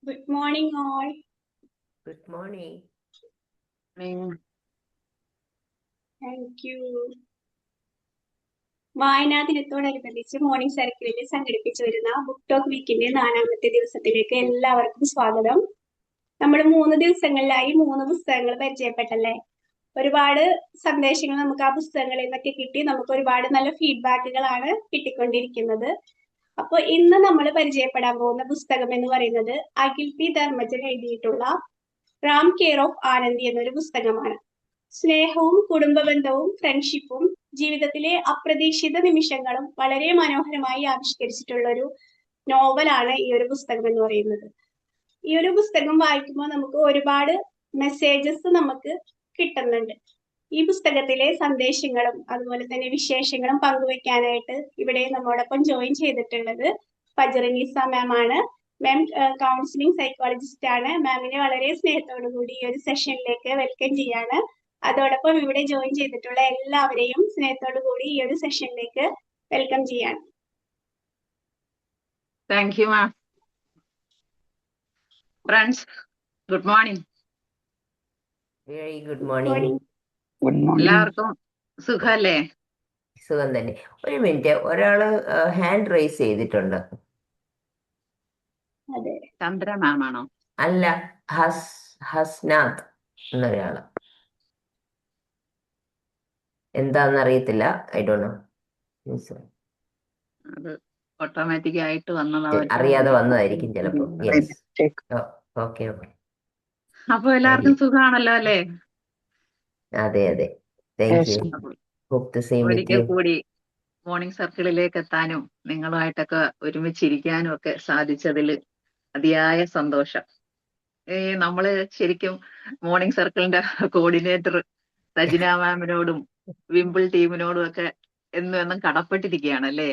Good morning, all. Good morning. Thank you. വായനാ ദിനത്തോടനുബന്ധിച്ച് morning സർക്കിളിൽ സംഘടിപ്പിച്ചു വരുന്ന ബുക്ക് ടോക്ക് വീക്കിന്റെ 4ാമത്തെ ദിവസത്തിലേക്ക് എല്ലാവർക്കും സ്വാഗതം. നമ്മൾ 3 ദിവസങ്ങളിലായി 3 പുസ്തകങ്ങൾ പരിചയപ്പെട്ടല്ലേ. ഒരുപാട് സന്ദേശങ്ങൾ നമുക്ക് ആ പുസ്തകങ്ങളിൽ നിന്നൊക്കെ കിട്ടി. നമുക്ക് ഒരുപാട് നല്ല ഫീഡ്ബാക്കുകളാണ് കിട്ടിക്കൊണ്ടിരിക്കുന്നത്. അപ്പോൾ ഇന്ന് നമ്മൾ പരിചയപ്പെടാൻ പോകുന്ന പുസ്തകം എന്ന് പറയുന്നത് അഖിൽ പി ധർമ്മജൻ എഴുതിയിട്ടുള്ള റാം കെയർ ഓഫ് ആനന്ദി എന്നൊരു പുസ്തകമാണ്. സ്നേഹവും കുടുംബബന്ധവും ഫ്രണ്ട്ഷിപ്പും ജീവിതത്തിലെ അപ്രതീക്ഷിത നിമിഷങ്ങളും വളരെ മനോഹരമായി ആവിഷ്കരിച്ചിട്ടുള്ള ഒരു നോവലാണ് ഈ ഒരു പുസ്തകം എന്ന് പറയുന്നത്. ഈ ഒരു പുസ്തകം വായിക്കുമ്പോൾ നമുക്ക് ഒരുപാട് മെസ്സേജസ് നമുക്ക് കിട്ടുന്നുണ്ട്. ഈ പുസ്തകത്തിലെ സന്ദേശങ്ങളും അതുപോലെ തന്നെ വിശേഷങ്ങളും പങ്കുവെക്കാനായിട്ട് ഇവിടെ നമ്മോടൊപ്പം ജോയിൻ ചെയ്തിട്ടുള്ളത് ഫജറിനിസ മാം ആണ്. മാം കൗൺസിലിംഗ് സൈക്കോളജിസ്റ്റ് ആണ്. മാമിനെ വളരെ സ്നേഹത്തോടു കൂടി ഈ ഒരു സെഷനിലേക്ക് വെൽക്കം ചെയ്യാണ്. അതോടൊപ്പം ഇവിടെ ജോയിൻ ചെയ്തിട്ടുള്ള എല്ലാവരെയും സ്നേഹത്തോടു കൂടി ഈ ഒരു സെഷനിലേക്ക് വെൽക്കം ചെയ്യാണ്. Thank you, ma'am. Friends, good morning. Very good morning. എല്ലാവർക്കും സുഖല്ലേ? സുഖം തന്നെ. ഒരു മിനിറ്റ്, ഒരാള് ഹാൻഡ് റൈസ് ചെയ്തിട്ടുണ്ട്. അതെ, ചന്ദ്ര മാം ആണോ? അല്ല, ഹസ്നാഥ് എന്നൊരാള്. എന്താന്നറിയത്തില്ല. I don't know. അത് ഓട്ടോമാറ്റിക് ആയിട്ട് വന്നതാവും. അറിയാതെ വന്നതായിരിക്കും ചിലപ്പോ. യെസ്. ഓക്കെ. അപ്പൊ എല്ലാവർക്കും സുഖാണല്ലോ അല്ലേ? അതെ. Thank you. Hope the same with ഒരിക്കൽ യു. കൂടി മോർണിംഗ് സർക്കിളിലേക്ക് എത്താനും നിങ്ങളുമായിട്ടൊക്കെ ഒരുമിച്ചിരിക്കാനും ഒക്കെ സാധിച്ചതിൽ അതിയായ സന്തോഷം. നമ്മള് ശരിക്കും മോർണിംഗ് സർക്കിളിന്റെ കോർഡിനേറ്റർ സജിന മാമിനോടും വിംബിൾ ടീമിനോടും ഒക്കെ എന്നും കടപ്പെട്ടിരിക്കുകയാണല്ലേ.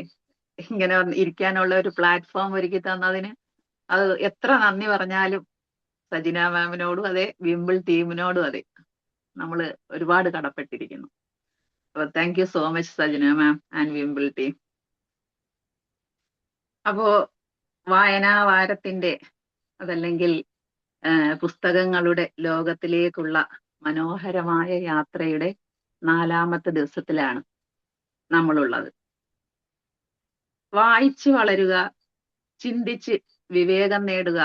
ഇങ്ങനെ ഇരിക്കാനുള്ള ഒരു പ്ലാറ്റ്ഫോം ഒരുക്കി തന്നതിന് അത് എത്ര നന്ദി പറഞ്ഞാലും സജിന മാമിനോടും അതെ, വിംബിൾ ടീമിനോടും അതെ, നമ്മൾ ഒരുപാട് കടപ്പെട്ടിരിക്കുന്നു. അപ്പൊ thank you so much Sajina ma'am and വിംബിൾ team. അപ്പോ വായനാ വാരത്തിന്റെ അതല്ലെങ്കിൽ പുസ്തകങ്ങളുടെ ലോകത്തിലേക്കുള്ള മനോഹരമായ യാത്രയുടെ 4ാമത്തെ ദിവസത്തിലാണ് നമ്മളുള്ളത്. വായിച്ചു വളരുക, ചിന്തിച്ച് വിവേകം നേടുക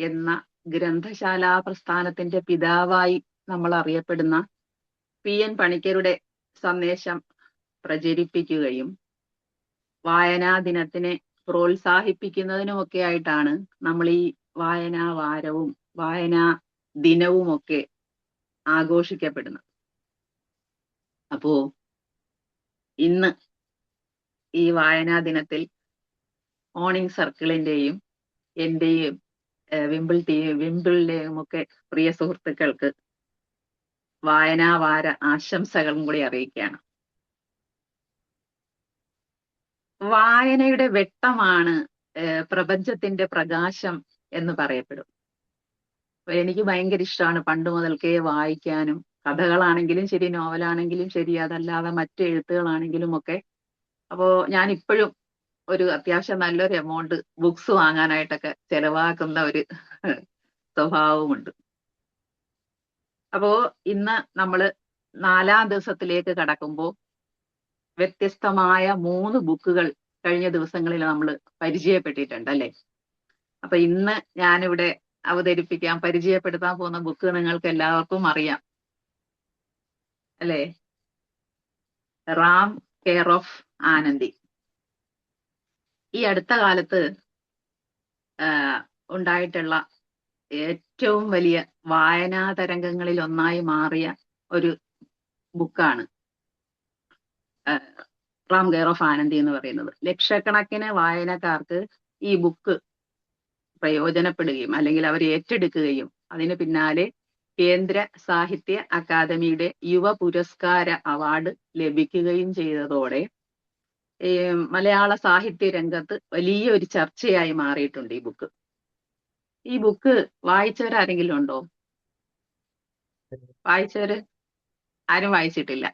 എന്ന ഗ്രന്ഥശാലാ പ്രസ്ഥാനത്തിന്റെ പിതാവായി നമ്മൾ അറിയപ്പെടുന്ന PN പണിക്കരുടെ സന്ദേശം പ്രചരിപ്പിക്കുകയും വായനാ ദിനത്തിനെ പ്രോത്സാഹിപ്പിക്കുന്നതിനുമൊക്കെ ആയിട്ടാണ് നമ്മൾ ഈ വായനാ വാരവും വായനാ ദിനവും ഒക്കെ ആഘോഷിക്കപ്പെടുന്നത്. അപ്പോ ഇന്ന് ഈ വായനാ ദിനത്തിൽ മോർണിംഗ് സർക്കിളിന്റെയും എന്റെയും വിംബിളിന്റെയും ഒക്കെ പ്രിയ സുഹൃത്തുക്കൾക്ക് വായനാ വാര ആശംസകളും കൂടി അറിയിക്കുകയാണ്. വായനയുടെ വെട്ടമാണ് പ്രപഞ്ചത്തിന്റെ പ്രകാശം എന്ന് പറയപ്പെടും. എനിക്ക് ഭയങ്കര ഇഷ്ടമാണ് പണ്ട് മുതൽക്കേ വായിക്കാനും. കഥകളാണെങ്കിലും ശരി, നോവലാണെങ്കിലും ശരി, അതല്ലാതെ മറ്റു എഴുത്തുകളാണെങ്കിലും ഒക്കെ. അപ്പോ ഞാൻ ഇപ്പോഴും ഒരു അത്യാവശ്യം നല്ലൊരു എമൗണ്ട് ബുക്സ് വാങ്ങാനായിട്ടൊക്കെ ചെലവാക്കുന്ന ഒരു സ്വഭാവമുണ്ട്. അപ്പോ ഇന്ന് നമ്മള് 4ാം ദിവസത്തിലേക്ക് കടക്കുമ്പോൾ വ്യത്യസ്തമായ 3 ബുക്കുകൾ കഴിഞ്ഞ ദിവസങ്ങളിൽ നമ്മൾ പരിചയപ്പെട്ടിട്ടുണ്ട് അല്ലെ. അപ്പൊ ഇന്ന് ഞാനിവിടെ പരിചയപ്പെടുത്താൻ പോകുന്ന ബുക്ക് നിങ്ങൾക്ക് എല്ലാവർക്കും അറിയാം അല്ലെ. Ram care of Anandi. ഈ അടുത്ത കാലത്ത് ഉണ്ടായിട്ടുള്ള ഏറ്റവും വലിയ വായനാ തരംഗങ്ങളിൽ ഒന്നായി മാറിയ ഒരു ബുക്കാണ് റാം കെയർ ഓഫ് ആനന്ദി എന്ന് പറയുന്നത്. ലക്ഷക്കണക്കിന് വായനക്കാർക്ക് ഈ ബുക്ക് പ്രയോജനപ്പെടുകയും അല്ലെങ്കിൽ അവർ ഏറ്റെടുക്കുകയും അതിന് പിന്നാലെ കേന്ദ്ര സാഹിത്യ അക്കാദമിയുടെ യുവ പുരസ്കാര അവാർഡ് ലഭിക്കുകയും ചെയ്തതോടെ മലയാള സാഹിത്യ രംഗത്ത് വലിയൊരു ചർച്ചയായി മാറിയിട്ടുണ്ട് ഈ ബുക്ക്. ഈ ബുക്ക് വായിച്ചവരാരെങ്കിലും ഉണ്ടോ? വായിച്ചവര് ആരും വായിച്ചിട്ടില്ല.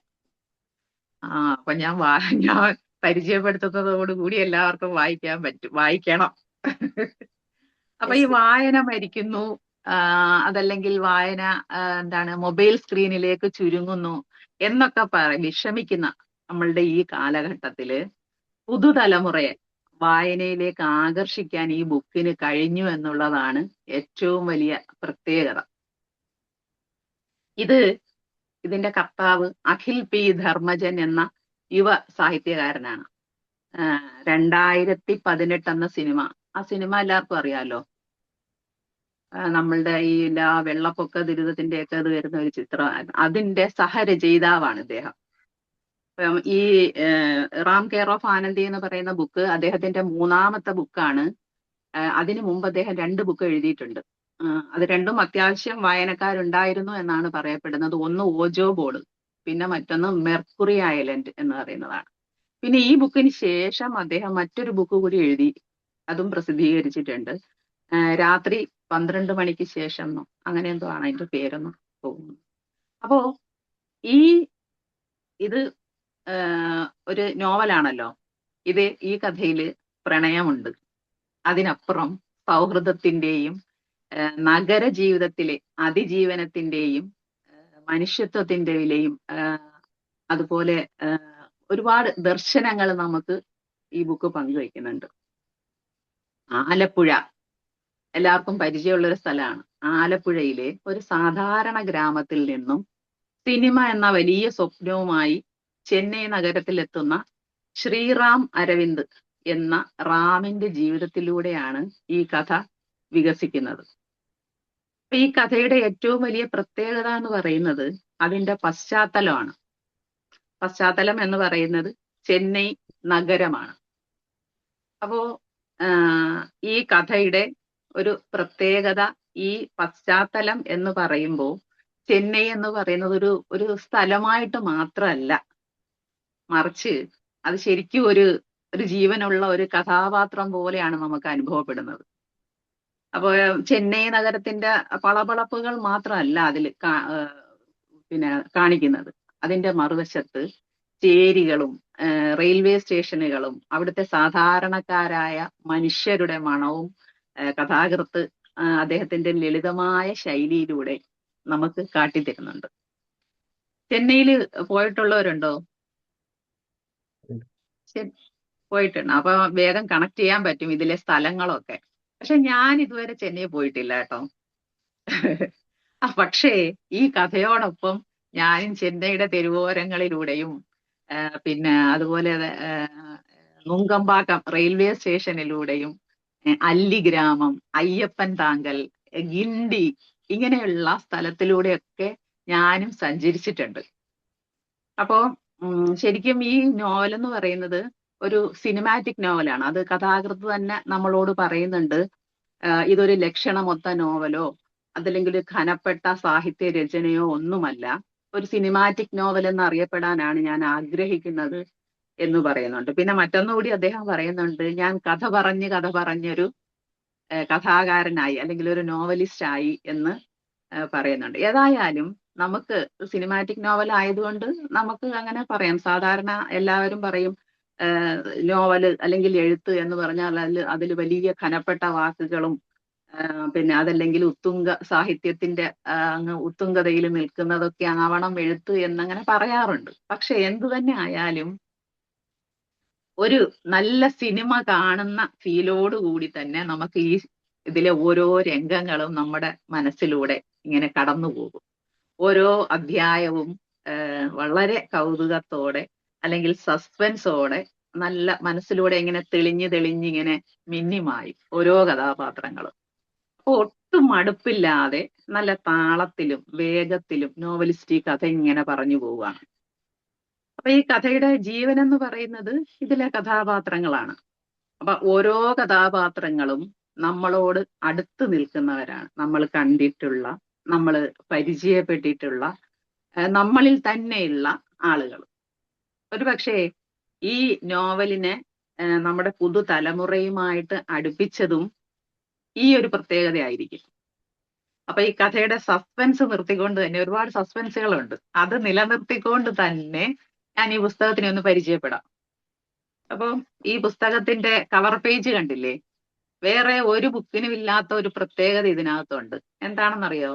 അപ്പൊ ഞാൻ പരിചയപ്പെടുത്തുന്നതോടുകൂടി എല്ലാവർക്കും വായിക്കണം. അപ്പൊ അത് ഈ ശരി. വായന മരിക്കുന്നു, അതല്ലെങ്കിൽ വായന എന്താണ് മൊബൈൽ സ്ക്രീനിലേക്ക് ചുരുങ്ങുന്നു എന്നൊക്കെ വിഷമിക്കുന്ന നമ്മളുടെ ഈ കാലഘട്ടത്തില് പുതുതലമുറയെ വായനയിലേക്ക് ആകർഷിക്കാൻ ഈ ബുക്കിന് കഴിഞ്ഞു എന്നുള്ളതാണ് ഏറ്റവും വലിയ പ്രത്യേകത. ഇതിന്റെ കർത്താവ് അഖിൽ പി ധർമ്മജൻ എന്ന യുവ സാഹിത്യകാരനാണ്. 2018 എന്ന സിനിമ, ആ സിനിമ എല്ലാവർക്കും അറിയാലോ. നമ്മളുടെ ഈ വെള്ളപ്പൊക്ക ദുരിതത്തിന്റെ ഒക്കെ ഇത് വരുന്ന ഒരു ചിത്രം, അതിന്റെ സഹരചയിതാവാണ് ഇദ്ദേഹം. ഈ റാം കെയർ ഓഫ് ആനന്ദി എന്ന് പറയുന്ന ബുക്ക് അദ്ദേഹത്തിന്റെ 3ാമത്തെ ബുക്കാണ്. അതിനു മുമ്പ് അദ്ദേഹം 2 ബുക്ക് എഴുതിയിട്ടുണ്ട്. അത് രണ്ടും അത്യാവശ്യം വായനക്കാരുണ്ടായിരുന്നു എന്നാണ് പറയപ്പെടുന്നത്. ഒന്ന് ഓജോ ബോർഡ്, പിന്നെ മറ്റൊന്ന് മെർക്കുറി ഐലൻഡ് എന്ന് പറയുന്നതാണ്. പിന്നെ ഈ ബുക്കിന് ശേഷം അദ്ദേഹം മറ്റൊരു ബുക്ക് കൂടി എഴുതി, അതും പ്രസിദ്ധീകരിച്ചിട്ടുണ്ട്. രാത്രി 12 മണിക്ക് ശേഷം അങ്ങനെ എന്തോ ആണ് അതിന്റെ പേരൊന്നും തോന്നുന്നു. അപ്പോ ഇത് ഒരു നോവലാണല്ലോ. ഈ കഥയിൽ പ്രണയമുണ്ട്, അതിനപ്പുറം സൗഹൃദത്തിന്റെയും നഗര ജീവിതത്തിലെ അതിജീവനത്തിന്റെയും മനുഷ്യത്വത്തിന്റെ വിലയും അതുപോലെ ഒരുപാട് ദർശനങ്ങൾ നമുക്ക് ഈ ബുക്ക് പങ്കുവയ്ക്കുന്നുണ്ട്. ആലപ്പുഴ എല്ലാവർക്കും പരിചയമുള്ള ഒരു സ്ഥലമാണ്. ആലപ്പുഴയിലെ ഒരു സാധാരണ ഗ്രാമത്തിൽ നിന്നും സിനിമ എന്ന വലിയ സ്വപ്നവുമായി ചെന്നൈ നഗരത്തിലെത്തുന്ന ശ്രീറാം അരവിന്ദ് എന്ന റാമിന്റെ ജീവിതത്തിലൂടെയാണ് ഈ കഥ വികസിക്കുന്നത്. ഈ കഥയുടെ ഏറ്റവും വലിയ പ്രത്യേകത എന്ന് പറയുന്നത് അതിന്റെ പശ്ചാത്തലമാണ്. പശ്ചാത്തലം എന്ന് പറയുന്നത് ചെന്നൈ നഗരമാണ്. അപ്പോ ഈ കഥയുടെ ഒരു പ്രത്യേകത, ഈ പശ്ചാത്തലം എന്ന് പറയുമ്പോൾ ചെന്നൈ എന്ന് പറയുന്നത് ഒരു സ്ഥലമായിട്ട് മാത്രമല്ല, മറിച്ച് അത് ശരിക്കും ഒരു ജീവനുള്ള ഒരു കഥാപാത്രം പോലെയാണ് നമുക്ക് അനുഭവപ്പെടുന്നത്. അപ്പോൾ ചെന്നൈ നഗരത്തിന്റെ പളപളപ്പുകൾ മാത്രമല്ല അതിൽ പിന്നെ കാണിക്കുന്നത്. അതിന്റെ മറുവശത്ത് ചേരികളും റെയിൽവേ സ്റ്റേഷനുകളും അവിടുത്തെ സാധാരണക്കാരായ മനുഷ്യരുടെ മണവും കഥാകൃത്ത് അദ്ദേഹത്തിന്റെ ലളിതമായ ശൈലിയിലൂടെ നമുക്ക് കാട്ടിത്തരുന്നുണ്ട്. ചെന്നൈയിൽ പോയിട്ടുള്ളവരുണ്ടോ? പോയിട്ടുണ്ട്. അപ്പൊ വേഗം കണക്ട് ചെയ്യാൻ പറ്റും ഇതിലെ സ്ഥലങ്ങളൊക്കെ. പക്ഷെ ഞാൻ ഇതുവരെ ചെന്നൈ പോയിട്ടില്ല കേട്ടോ. പക്ഷേ ഈ കഥയോടൊപ്പം ഞാനും ചെന്നൈയുടെ തെരുവോരങ്ങളിലൂടെയും പിന്നെ അതുപോലെ നുങ്കമ്പാക്കം റെയിൽവേ സ്റ്റേഷനിലൂടെയും അല്ലിഗ്രാമം, അയ്യപ്പൻ താങ്കൽ, ഗിണ്ടി ഇങ്ങനെയുള്ള സ്ഥലത്തിലൂടെയൊക്കെ ഞാനും സഞ്ചരിച്ചിട്ടുണ്ട്. അപ്പോ ശരിക്കും ഈ നോവൽ എന്ന് പറയുന്നത് ഒരു സിനിമാറ്റിക് നോവലാണ്. അത് കഥാകൃത്ത് തന്നെ നമ്മളോട് പറയുന്നുണ്ട്, ഇതൊരു ലക്ഷണമൊത്ത നോവലോ അതല്ലെങ്കിൽ ഘനപ്പെട്ട സാഹിത്യ രചനയോ ഒന്നുമല്ല, ഒരു സിനിമാറ്റിക് നോവൽ എന്നറിയപ്പെടാനാണ് ഞാൻ ആഗ്രഹിക്കുന്നത് എന്ന് പറയുന്നുണ്ട്. പിന്നെ മറ്റൊന്നുകൂടി അദ്ദേഹം പറയുന്നുണ്ട്, ഞാൻ കഥ പറഞ്ഞൊരു കഥാകാരനായി അല്ലെങ്കിൽ ഒരു നോവലിസ്റ്റ് ആയി എന്ന് പറയുന്നുണ്ട്. ഏതായാലും നമുക്ക് സിനിമാറ്റിക് നോവൽ ആയതുകൊണ്ട് നമുക്ക് അങ്ങനെ പറയാം. സാധാരണ എല്ലാവരും പറയും നോവല് അല്ലെങ്കിൽ എഴുത്ത് എന്ന് പറഞ്ഞാൽ അതിൽ വലിയ ഘനപ്പെട്ട വാക്കുകളും പിന്നെ അതല്ലെങ്കിൽ ഉത്തുംഗ സാഹിത്യത്തിന്റെ അങ്ങ് ഉത്തുംഗതയിൽ നിൽക്കുന്നതൊക്കെ ആവണം എഴുത്ത് എന്നങ്ങനെ പറയാറുണ്ട്. പക്ഷെ എന്തു തന്നെ ആയാലും ഒരു നല്ല സിനിമ കാണുന്ന ഫീലോടുകൂടി തന്നെ നമുക്ക് ഇതിലെ ഓരോ രംഗങ്ങളും നമ്മുടെ മനസ്സിലൂടെ ഇങ്ങനെ കടന്നു പോകും. ഓരോ അധ്യായവും വളരെ കൗതുകത്തോടെ അല്ലെങ്കിൽ സസ്പെൻസോടെ നല്ല മനസ്സിലൂടെ ഇങ്ങനെ തെളിഞ്ഞിങ്ങനെ മിന്നിമായി ഓരോ കഥാപാത്രങ്ങളും. അപ്പൊ ഒട്ടും മടുപ്പില്ലാതെ നല്ല താളത്തിലും വേഗത്തിലും നോവലിസ്റ്റിക് കഥ ഇങ്ങനെ പറഞ്ഞു പോവുകയാണ്. അപ്പൊ ഈ കഥയുടെ ജീവൻ എന്ന് പറയുന്നത് ഇതിലെ കഥാപാത്രങ്ങളാണ്. അപ്പൊ ഓരോ കഥാപാത്രങ്ങളും നമ്മളോട് അടുത്ത് നിൽക്കുന്നവരാണ്. നമ്മൾ കണ്ടിട്ടുള്ള, നമ്മൾ പരിചയപ്പെട്ടിട്ടുള്ള, നമ്മളിൽ തന്നെയുള്ള ആളുകൾ. ഒരുപക്ഷെ ഈ നോവലിനെ നമ്മുടെ പുതുതലമുറയുമായിട്ട് അടുപ്പിച്ചതും ഈ ഒരു പ്രത്യേകതയായിരിക്കും. അപ്പൊ ഈ കഥയുടെ സസ്പെൻസ് നിർത്തിക്കൊണ്ട് തന്നെ, ഒരുപാട് സസ്പെൻസുകളുണ്ട്, അത് നിലനിർത്തിക്കൊണ്ട് തന്നെ ഞാൻ ഈ പുസ്തകത്തിനെ ഒന്ന് പരിചയപ്പെടാം. അപ്പൊ ഈ പുസ്തകത്തിന്റെ കവർ പേജ് കണ്ടില്ലേ? വേറെ ഒരു ബുക്കിനും ഇല്ലാത്ത ഒരു പ്രത്യേകത ഇതിനകത്തുണ്ട്. എന്താണെന്നറിയോ?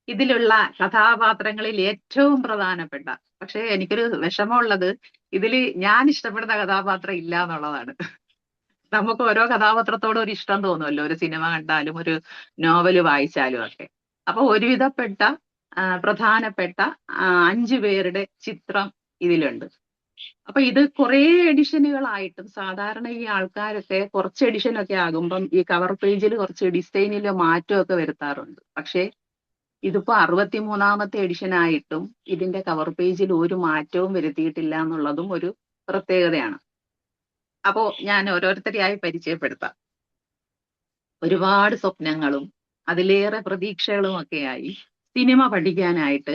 ഇതിലുള്ള കഥാപാത്രങ്ങളിൽ ഏറ്റവും പ്രധാനപ്പെട്ട, പക്ഷെ എനിക്കൊരു വിഷമമുള്ളത് ഇതിൽ ഞാൻ ഇഷ്ടപ്പെടുന്ന കഥാപാത്രം ഇല്ല എന്നുള്ളതാണ്. നമുക്ക് ഓരോ കഥാപാത്രത്തോടും ഒരു ഇഷ്ടം തോന്നുമല്ലോ, ഒരു സിനിമ കണ്ടാലും ഒരു നോവല് വായിച്ചാലും ഒക്കെ. അപ്പൊ ഒരുവിധപ്പെട്ട പ്രധാനപ്പെട്ട 5 പേരുടെ ചിത്രം ഇതിലുണ്ട്. അപ്പൊ ഇത് കുറേ എഡിഷനുകളായിട്ടും സാധാരണ ഈ ആൾക്കാരൊക്കെ കുറച്ച് എഡിഷനൊക്കെ ആകുമ്പം ഈ കവർ പേജിൽ കുറച്ച് ഡിസൈനിലോ മാറ്റമൊക്കെ വരുത്താറുണ്ട്. പക്ഷേ ഇതിപ്പോ 63ാമത്തെ എഡിഷൻ ആയിട്ടും ഇതിന്റെ കവർ പേജിൽ ഒരു മാറ്റവും വരുത്തിയിട്ടില്ല എന്നുള്ളതും ഒരു പ്രത്യേകതയാണ്. അപ്പോ ഞാൻ ഓരോരുത്തരെയായി പരിചയപ്പെടുത്താം. ഒരുപാട് സ്വപ്നങ്ങളും അതിലേറെ പ്രതീക്ഷകളും ഒക്കെയായി സിനിമ പഠിക്കാനായിട്ട്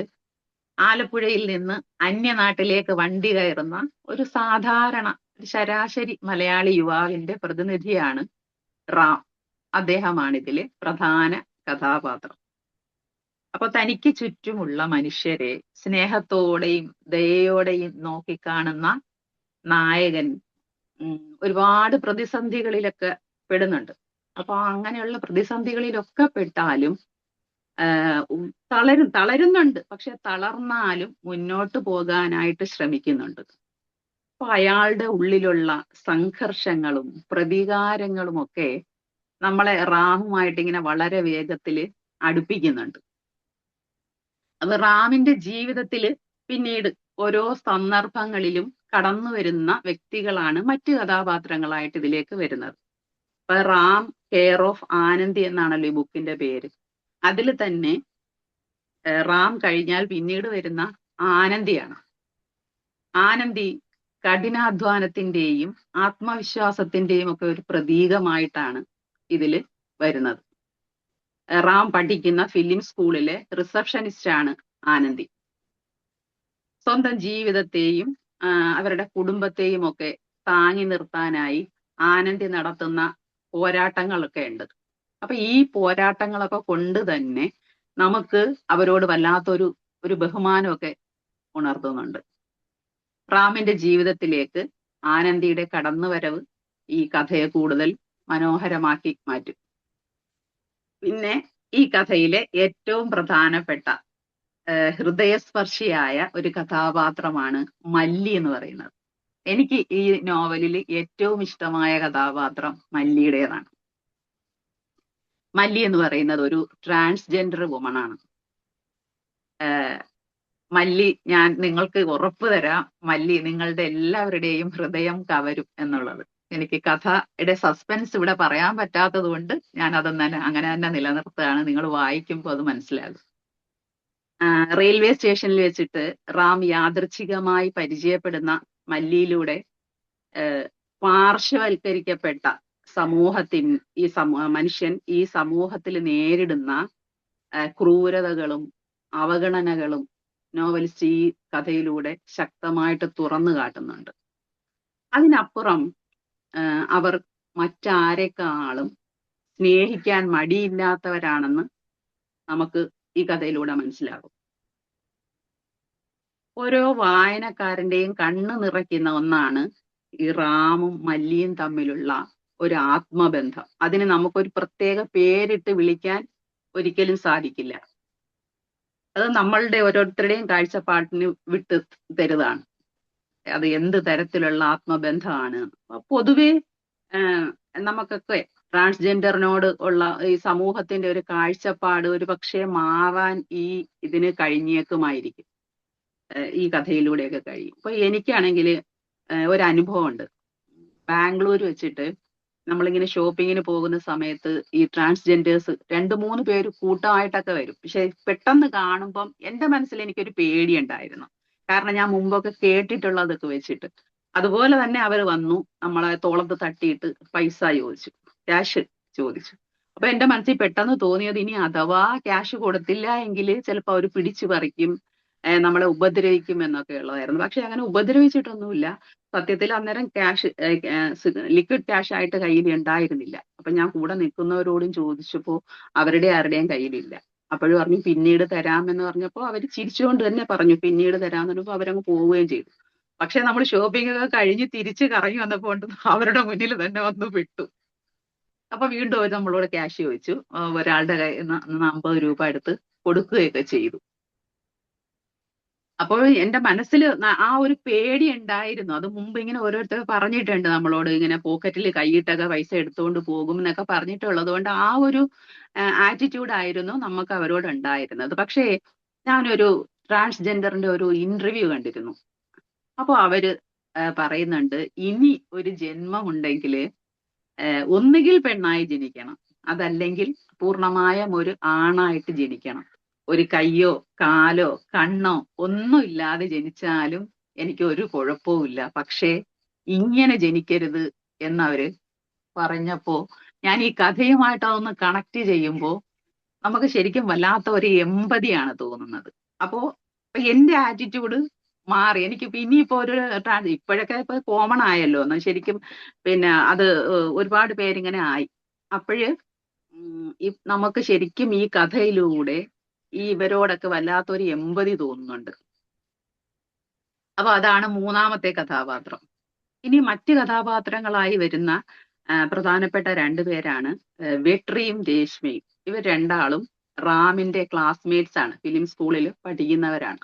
ആലപ്പുഴയിൽ നിന്ന് അന്യനാട്ടിലേക്ക് വണ്ടി കയറുന്ന ഒരു സാധാരണ ഒരു ശരാശരി മലയാളി യുവാവിന്റെ പ്രതിനിധിയാണ് റാം. അദ്ദേഹമാണ് ഇതിലെ പ്രധാന കഥാപാത്രം. അപ്പൊ തനിക്ക് ചുറ്റുമുള്ള മനുഷ്യരെ സ്നേഹത്തോടെയും ദയയോടെയും നോക്കിക്കാണുന്ന നായകൻ ഒരുപാട് പ്രതിസന്ധികളിലൊക്കെ പെടുന്നുണ്ട്. അപ്പൊ അങ്ങനെയുള്ള പ്രതിസന്ധികളിലൊക്കെ പെട്ടാലും തളരുന്നുണ്ട്, പക്ഷെ തളർന്നാലും മുന്നോട്ട് പോകാനായിട്ട് ശ്രമിക്കുന്നുണ്ട്. അപ്പൊ അയാളുടെ ഉള്ളിലുള്ള സംഘർഷങ്ങളും പ്രതികാരങ്ങളും ഒക്കെ നമ്മളെ റാമുമായിട്ട് ഇങ്ങനെ വളരെ വേഗത്തിൽ അടുപ്പിക്കുന്നുണ്ട്. അപ്പൊ റാമിന്റെ ജീവിതത്തിൽ പിന്നീട് ഓരോ സന്ദർഭങ്ങളിലും കടന്നു വരുന്ന വ്യക്തികളാണ് മറ്റു കഥാപാത്രങ്ങളായിട്ട് ഇതിലേക്ക് വരുന്നത്. ഇപ്പൊ റാം കെയർ ഓഫ് ആനന്ദി എന്നാണല്ലോ ഈ ബുക്കിന്റെ പേര്. അതിൽ തന്നെ റാം കഴിഞ്ഞാൽ പിന്നീട് വരുന്ന ആനന്ദിയാണ്. ആനന്ദി കഠിനാധ്വാനത്തിന്റെയും ആത്മവിശ്വാസത്തിന്റെയും ഒക്കെ ഒരു പ്രതീകമായിട്ടാണ് ഇതിൽ വരുന്നത്. റാം പഠിക്കുന്ന ഫിലിം സ്കൂളിലെ റിസപ്ഷനിസ്റ്റ് ആണ് ആനന്ദി. സ്വന്തം ജീവിതത്തെയും അവരുടെ കുടുംബത്തെയും ഒക്കെ താങ്ങി നിർത്താനായി ആനന്ദി നടത്തുന്ന പോരാട്ടങ്ങളൊക്കെ ഉണ്ട്. അപ്പൊ ഈ പോരാട്ടങ്ങളൊക്കെ കൊണ്ട് തന്നെ നമുക്ക് അവരോട് വല്ലാത്തൊരു ബഹുമാനമൊക്കെ ഉണർത്തുന്നുണ്ട്. റാമിന്റെ ജീവിതത്തിലേക്ക് ആനന്ദിയുടെ കടന്നുവരവ് ഈ കഥയെ കൂടുതൽ മനോഹരമാക്കി മാറ്റും. പിന്നെ ഈ കഥയിലെ ഏറ്റവും പ്രധാനപ്പെട്ട ഹൃദയസ്പർശിയായ ഒരു കഥാപാത്രമാണ് മല്ലി എന്ന് പറയുന്നത്. എനിക്ക് ഈ നോവലിൽ ഏറ്റവും ഇഷ്ടമായ കഥാപാത്രം മല്ലിയുടേതാണ്. മല്ലി എന്ന് പറയുന്നത് ഒരു ട്രാൻസ്ജെൻഡർ വുമണാണ്. മല്ലി, ഞാൻ നിങ്ങൾക്ക് ഉറപ്പ് തരാം, മല്ലി നിങ്ങളുടെ എല്ലാവരുടെയും ഹൃദയം കവരും എന്നുള്ളത്. എനിക്ക് കഥയുടെ സസ്പെൻസ് ഇവിടെ പറയാൻ പറ്റാത്തത് കൊണ്ട് ഞാൻ അങ്ങനെ തന്നെ നിലനിർത്തുകയാണ്. നിങ്ങൾ വായിക്കുമ്പോൾ അത് മനസ്സിലാകും. റെയിൽവേ സ്റ്റേഷനിൽ വെച്ചിട്ട് റാം യാദൃച്ഛികമായി പരിചയപ്പെടുന്ന മല്ലിയിലൂടെ പാർശ്വവൽക്കരിക്കപ്പെട്ട മനുഷ്യൻ ഈ സമൂഹത്തിൽ നേരിടുന്ന ക്രൂരതകളും അവഗണനകളും നോവലിസ്റ്റ് ഈ കഥയിലൂടെ ശക്തമായിട്ട് തുറന്നു കാട്ടുന്നുണ്ട്. അതിനപ്പുറം അവർ മറ്റാരെക്കാളും സ്നേഹിക്കാൻ മടിയില്ലാത്തവരാണെന്ന് നമുക്ക് ഈ കഥയിലൂടെ മനസ്സിലാകും. ഓരോ വായനക്കാരന്റെയും കണ്ണ് നിറയ്ക്കുന്ന ഒന്നാണ് ഈ റാമും മല്ലിയും തമ്മിലുള്ള ഒരു ആത്മബന്ധം. അതിന് നമുക്കൊരു പ്രത്യേക പേരിട്ട് വിളിക്കാൻ ഒരിക്കലും സാധിക്കില്ല. അത് നമ്മളുടെ ഓരോരുത്തരുടെയും കാഴ്ചപ്പാടിന് വിട്ട് തരുതാണ്. അത് എന്ത് തരത്തിലുള്ള ആത്മബന്ധമാണ്. പൊതുവെ നമുക്കൊക്കെ ട്രാൻസ്ജെൻഡറിനോട് ഉള്ള ഈ സമൂഹത്തിന്റെ ഒരു കാഴ്ചപ്പാട് ഒരു പക്ഷേ മാറാൻ ഇതിന് കഴിഞ്ഞേക്കുമായിരിക്കും. ഈ കഥയിലൂടെയൊക്കെ കഴിയും. ഇപ്പൊ എനിക്കാണെങ്കിൽ ഒരു അനുഭവം ഉണ്ട്. ബാംഗ്ലൂർ വെച്ചിട്ട് നമ്മളിങ്ങനെ ഷോപ്പിങ്ങിന് പോകുന്ന സമയത്ത് ഈ ട്രാൻസ്ജെൻഡേഴ്സ് 2-3 പേര് കൂട്ടമായിട്ടൊക്കെ വരും. പക്ഷെ പെട്ടെന്ന് കാണുമ്പം എൻ്റെ മനസ്സിൽ എനിക്കൊരു പേടിയുണ്ടായിരുന്നു. കാരണം ഞാൻ മുമ്പൊക്കെ കേട്ടിട്ടുള്ളതൊക്കെ വെച്ചിട്ട്. അതുപോലെ തന്നെ അവർ വന്നു, നമ്മളെ തോളത്ത് തട്ടിയിട്ട് പൈസ ചോദിച്ചു, ക്യാഷ് ചോദിച്ചു. അപ്പൊ എൻ്റെ മനസ്സിൽ പെട്ടെന്ന് തോന്നിയത്, ഇനി അഥവാ ക്യാഷ് കൊടുത്തില്ല എങ്കിൽ ചിലപ്പോൾ അവർ പിടിച്ചു പറിക്കും, നമ്മളെ ഉപദ്രവിക്കും എന്നൊക്കെ ഉള്ളതായിരുന്നു. പക്ഷെ അങ്ങനെ ഉപദ്രവിച്ചിട്ടൊന്നുമില്ല. സത്യത്തിൽ അന്നേരം ക്യാഷ് ലിക്വിഡ് ക്യാഷ് ആയിട്ട് കയ്യിൽ ഉണ്ടായിരുന്നില്ല. അപ്പൊ ഞാൻ കൂടെ നിൽക്കുന്നവരോടും ചോദിച്ചപ്പോൾ അവരുടെ ആരുടെയും കയ്യിലില്ല. അപ്പോഴും പറഞ്ഞു പിന്നീട് തരാമെന്ന് പറഞ്ഞപ്പോൾ അവർ ചിരിച്ചുകൊണ്ട് തന്നെ പറഞ്ഞു പിന്നീട് തരാമെന്ന് പറഞ്ഞപ്പോൾ അവരങ്ങ് പോവുകയും ചെയ്തു. പക്ഷെ നമ്മൾ ഷോപ്പിംഗ് ഒക്കെ കഴിഞ്ഞ് തിരിച്ച് കറങ്ങി വന്നപ്പോൾ അവരുടെ മുന്നിൽ തന്നെ വന്നു വിട്ടു. അപ്പൊ വീണ്ടും അവർ നമ്മളോട് ക്യാഷ് ചോദിച്ചു. ഒരാളുടെ കയ്യിൽ നിന്ന് 50 രൂപ എടുത്ത് കൊടുക്കുകയൊക്കെ ചെയ്തു. അപ്പോൾ എന്റെ മനസ്സിൽ ആ ഒരു പേടി ഉണ്ടായിരുന്നു. അത് മുമ്പ് ഇങ്ങനെ ഓരോരുത്തർ പറഞ്ഞിട്ടുണ്ട് നമ്മളോട്, ഇങ്ങനെ പോക്കറ്റിൽ കൈയിട്ടൊക്കെ പൈസ എടുത്തുകൊണ്ട് പോകും എന്നൊക്കെ പറഞ്ഞിട്ടുള്ളത് കൊണ്ട് ആ ഒരു ആറ്റിറ്റ്യൂഡ് ആയിരുന്നു നമുക്ക് അവരോട് ഉണ്ടായിരുന്നത്. പക്ഷേ ഞാനൊരു ട്രാൻസ്ജെൻഡറിന്റെ ഒരു ഇന്റർവ്യൂ കണ്ടിരുന്നു. അപ്പൊ അവര് പറയുന്നുണ്ട്, ഇനി ഒരു ജന്മം ഉണ്ടെങ്കിൽ ഒന്നുകിൽ പെണ്ണായി ജനിക്കണം, അതല്ലെങ്കിൽ പൂർണ്ണമായും ഒരു ആണായിട്ട് ജനിക്കണം. ഒരു കയ്യോ കാലോ കണ്ണോ ഒന്നും ഇല്ലാതെ ജനിച്ചാലും എനിക്ക് ഒരു കുഴപ്പവുമില്ല, പക്ഷേ ഇങ്ങനെ ജനിക്കരുത് എന്നവര് പറഞ്ഞപ്പോ ഞാൻ ഈ കഥയുമായിട്ട് അതൊന്ന് കണക്ട് ചെയ്യുമ്പോ നമുക്ക് ശരിക്കും വല്ലാത്ത ഒരു എമ്പതിയാണ് തോന്നുന്നത്. അപ്പോ എന്റെ ആറ്റിറ്റ്യൂഡ് മാറി. എനിക്കിപ്പോ ഇനിയിപ്പോ ഒരു ഇപ്പോഴൊക്കെ ഇപ്പൊ കോമൺ ആയല്ലോ എന്ന് ശരിക്കും. പിന്നെ അത് ഒരുപാട് പേരിങ്ങനെ ആയി. അപ്പോഴ് നമുക്ക് ശരിക്കും ഈ കഥയിലൂടെ ഈ ഇവരോടൊക്കെ വല്ലാത്തൊരു എമ്പതി തോന്നുന്നുണ്ട്. അപ്പൊ അതാണ് മൂന്നാമത്തെ കഥാപാത്രം. ഇനി മറ്റ് കഥാപാത്രങ്ങളായി വരുന്ന പ്രധാനപ്പെട്ട രണ്ടുപേരാണ് വെട്രിയും രേഷ്മയും. ഇവർ രണ്ടാളും റാമിന്റെ ക്ലാസ്മേറ്റ്സ് ആണ്, ഫിലിം സ്കൂളിൽ പഠിക്കുന്നവരാണ്.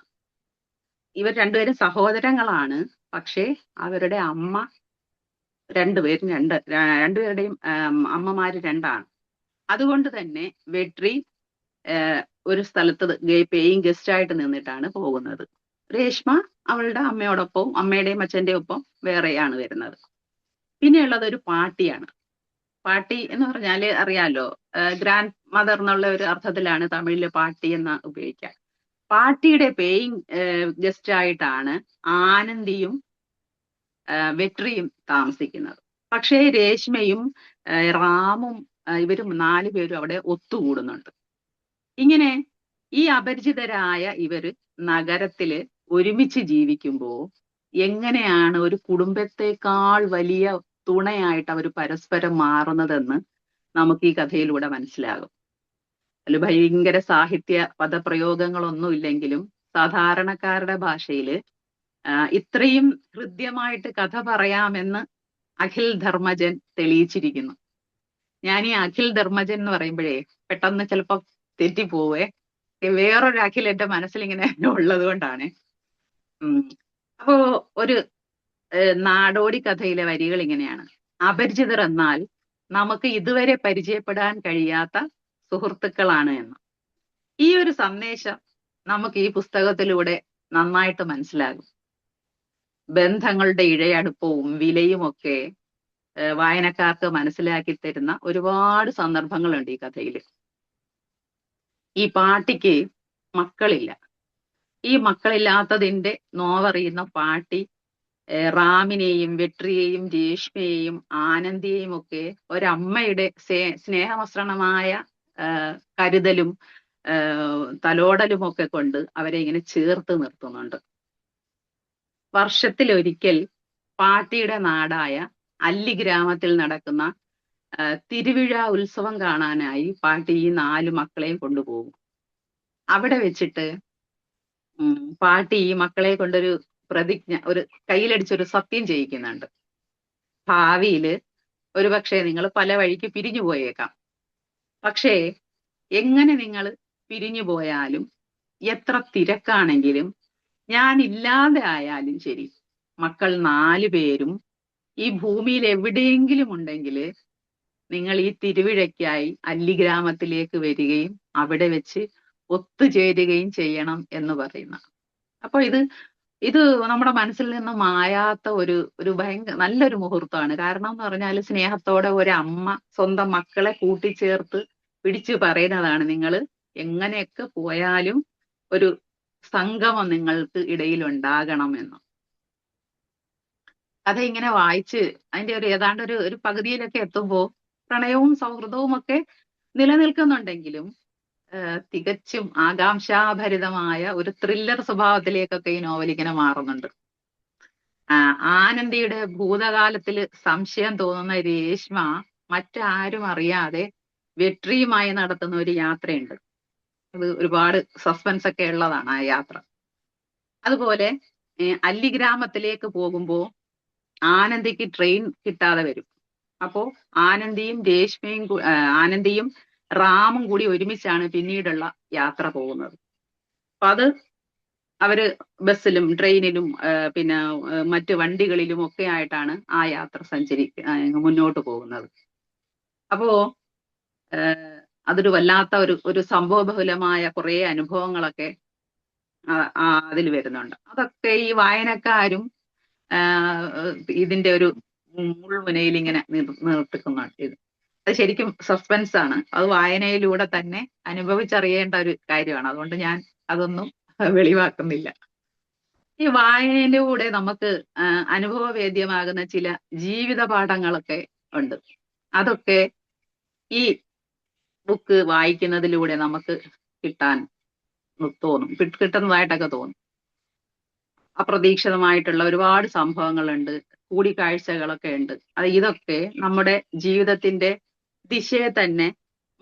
ഇവർ രണ്ടുപേരും സഹോദരങ്ങളാണ്. പക്ഷേ അവരുടെ അമ്മ രണ്ടുപേരുടെയും അമ്മമാര് രണ്ടാണ്. അതുകൊണ്ട് തന്നെ വെട്രി ഒരു സ്ഥലത്ത് പേയിങ് ഗസ്റ്റ് ആയിട്ട് നിന്നിട്ടാണ് പോകുന്നത്. രേഷ്മ അവളുടെ അമ്മയോടൊപ്പം, അമ്മയുടെയും അച്ഛന്റെ ഒപ്പം വേറെയാണ് വരുന്നത്. പിന്നെയുള്ളത് ഒരു പാട്ടിയാണ്. പാട്ടി എന്ന് പറഞ്ഞാല് അറിയാലോ, ഗ്രാൻഡ് മദർ എന്നുള്ള ഒരു അർത്ഥത്തിലാണ് തമിഴില് പാട്ടി എന്ന് ഉപയോഗിക്കുക. പാട്ടിയുടെ പേയിങ് ഗസ്റ്റ് ആയിട്ടാണ് ആനന്ദിയും വെട്രിയും താമസിക്കുന്നത്. പക്ഷേ രേഷ്മയും റാമും ഇവരും 4 പേരും അവിടെ ഒത്തുകൂടുന്നുണ്ട്. ഇങ്ങനെ ഈ അപരിചിതരായ ഇവര് നഗരത്തില് ഒരുമിച്ച് ജീവിക്കുമ്പോ എങ്ങനെയാണ് ഒരു കുടുംബത്തെക്കാൾ വലിയ തുണയായിട്ട് അവർ പരസ്പരം മാറുന്നതെന്ന് നമുക്ക് ഈ കഥയിലൂടെ മനസ്സിലാകും. അതിൽ ഭയങ്കര സാഹിത്യ പദപ്രയോഗങ്ങളൊന്നും ഇല്ലെങ്കിലും സാധാരണക്കാരുടെ ഭാഷയില് ഇത്രയും ഹൃദ്യമായിട്ട് കഥ പറയാമെന്ന് അഖിൽ ധർമ്മജൻ തെളിയിച്ചിരിക്കുന്നു. ഞാൻ ഈ അഖിൽ ധർമ്മജൻ എന്ന് പറയുമ്പോഴേ പെട്ടെന്ന് ചിലപ്പോ തെറ്റിപ്പോവേ, വേറൊരു അഖിൽ എന്റെ മനസ്സിൽ ഇങ്ങനെ ഉള്ളത് കൊണ്ടാണ്. അപ്പോ ഒരു നാടോടി കഥയിലെ വരികൾ ഇങ്ങനെയാണ്: അപരിചിതർ എന്നാൽ നമുക്ക് ഇതുവരെ പരിചയപ്പെടാൻ കഴിയാത്ത സുഹൃത്തുക്കളാണ് എന്ന്. ഈ ഒരു സന്ദേശം നമുക്ക് ഈ പുസ്തകത്തിലൂടെ നന്നായിട്ട് മനസ്സിലാകും. ബന്ധങ്ങളുടെ ഇഴയടുപ്പവും വിലയും ഒക്കെ വായനക്കാർക്ക് മനസ്സിലാക്കി തരുന്ന ഒരുപാട് സന്ദർഭങ്ങളുണ്ട് ഈ കഥയിൽ. ഈ പാട്ടിക്ക് മക്കളില്ല. ഈ മക്കളില്ലാത്തതിന്റെ നോവറിയുന്ന പാട്ടി റാമിനെയും വെട്രിയെയും രേഷ്മയെയും ആനന്ദിയെയും ഒക്കെ ഒരമ്മയുടെ സ്നേഹമസൃണമായ കരുതലും തലോടലും ഒക്കെ കൊണ്ട് അവരെ ഇങ്ങനെ ചേർത്ത് നിർത്തുന്നുണ്ട്. വർഷത്തിലൊരിക്കൽ പാട്ടിയുടെ നാടായ അല്ലി ഗ്രാമത്തിൽ നടക്കുന്ന തിരുവിഴ ഉത്സവം കാണാനായി പാട്ടി ഈ 4 മക്കളെയും കൊണ്ടുപോകും. അവിടെ വെച്ചിട്ട് പാട്ടി ഈ മക്കളെ കൊണ്ടൊരു പ്രതിജ്ഞ, ഒരു കയ്യിലടിച്ചൊരു സത്യം ചെയ്യിക്കുന്നുണ്ട്. ഭാവിയില് ഒരുപക്ഷെ നിങ്ങൾ പല വഴിക്ക് പിരിഞ്ഞു പോയേക്കാം. പക്ഷേ എങ്ങനെ നിങ്ങൾ പിരിഞ്ഞു പോയാലും, എത്ര തിരക്കാണെങ്കിലും, ഞാൻ ഇല്ലാതെ ആയാലും ശരി, മക്കൾ 4 പേരും ഈ ഭൂമിയിൽ എവിടെയെങ്കിലും ഉണ്ടെങ്കിൽ നിങ്ങൾ ഈ തിരുവിഴയ്ക്കായി അല്ലി ഗ്രാമത്തിലേക്ക് വരികയും അവിടെ വെച്ച് ഒത്തുചേരുകയും ചെയ്യണം എന്ന് പറയുന്ന. അപ്പൊ ഇത് നമ്മുടെ മനസ്സിൽ നിന്ന് മായാത്ത ഒരു ഭയങ്കര നല്ലൊരു മുഹൂർത്തമാണ്. കാരണം എന്ന് പറഞ്ഞാൽ സ്നേഹത്തോടെ ഒരു അമ്മ സ്വന്തം മക്കളെ കൂട്ടിച്ചേർത്ത് പിടിച്ചു പറയുന്നതാണ്, നിങ്ങൾ എങ്ങനെയൊക്കെ പോയാലും ഒരു സംഗമം നിങ്ങൾക്ക് ഇടയിൽ ഉണ്ടാകണം എന്ന്. കഥ ഇങ്ങനെ വായിച്ച് അതിന്റെ ഏതാണ്ട് ഒരു പകുതിയിലൊക്കെ എത്തുമ്പോൾ പ്രണയവും സൗഹൃദവും ഒക്കെ നിലനിൽക്കുന്നുണ്ടെങ്കിലും തികച്ചും ആകാംക്ഷാഭരിതമായ ഒരു ത്രില്ലർ സ്വഭാവത്തിലേക്കൊക്കെ ഈ നോവൽ ഇങ്ങനെ മാറുന്നുണ്ട്. ആനന്ദിയുടെ ഭൂതകാലത്തില് സംശയം തോന്നുന്ന രേഷ്മ മറ്റാരും അറിയാതെ വെട്രിയുമായി നടത്തുന്ന ഒരു യാത്രയുണ്ട്. അത് ഒരുപാട് സസ്പെൻസ് ഒക്കെ ഉള്ളതാണ് ആ യാത്ര. അതുപോലെ അല്ലി ഗ്രാമത്തിലേക്ക് പോകുമ്പോൾ ആനന്ദിക്ക് ട്രെയിൻ കിട്ടാതെ വരും. അപ്പോ ആനന്ദിയും രേഷ്മയും ആനന്ദിയും റാമും കൂടി ഒരുമിച്ചാണ് പിന്നീടുള്ള യാത്ര പോകുന്നത്. അപ്പൊ അത് അവര് ബസ്സിലും ട്രെയിനിലും പിന്നെ മറ്റ് വണ്ടികളിലും ഒക്കെ ആയിട്ടാണ് ആ യാത്ര മുന്നോട്ട് പോകുന്നത്. അപ്പോ അതൊരു വല്ലാത്ത ഒരു സംഭവബഹുലമായ കുറെ അനുഭവങ്ങളൊക്കെ അതിൽ വരുന്നുണ്ട്. അതൊക്കെ ഈ വായനക്കാരും ഇതിന്റെ ഒരു മുൾമുനയിൽ ഇങ്ങനെ നിർത്തിക്കുന്നുണ്ട്. അത് ശരിക്കും സസ്പെൻസ് ആണ്. അത് വായനയിലൂടെ തന്നെ അനുഭവിച്ചറിയേണ്ട ഒരു കാര്യമാണ്. അതുകൊണ്ട് ഞാൻ അതൊന്നും വെളിവാക്കുന്നില്ല. ഈ വായനയിലൂടെ നമുക്ക് അനുഭവവേദ്യമാകുന്ന ചില ജീവിത പാഠങ്ങളൊക്കെ ഉണ്ട്. അതൊക്കെ ഈ ബുക്ക് വായിക്കുന്നതിലൂടെ നമുക്ക് കിട്ടാൻ തോന്നും, കിട്ടുന്നതായിട്ടൊക്കെ തോന്നും. അപ്രതീക്ഷിതമായിട്ടുള്ള ഒരുപാട് സംഭവങ്ങളുണ്ട്, കൂടിക്കാഴ്ചകളൊക്കെ ഉണ്ട്. ഇതൊക്കെ നമ്മുടെ ജീവിതത്തിന്റെ ദിശയെ തന്നെ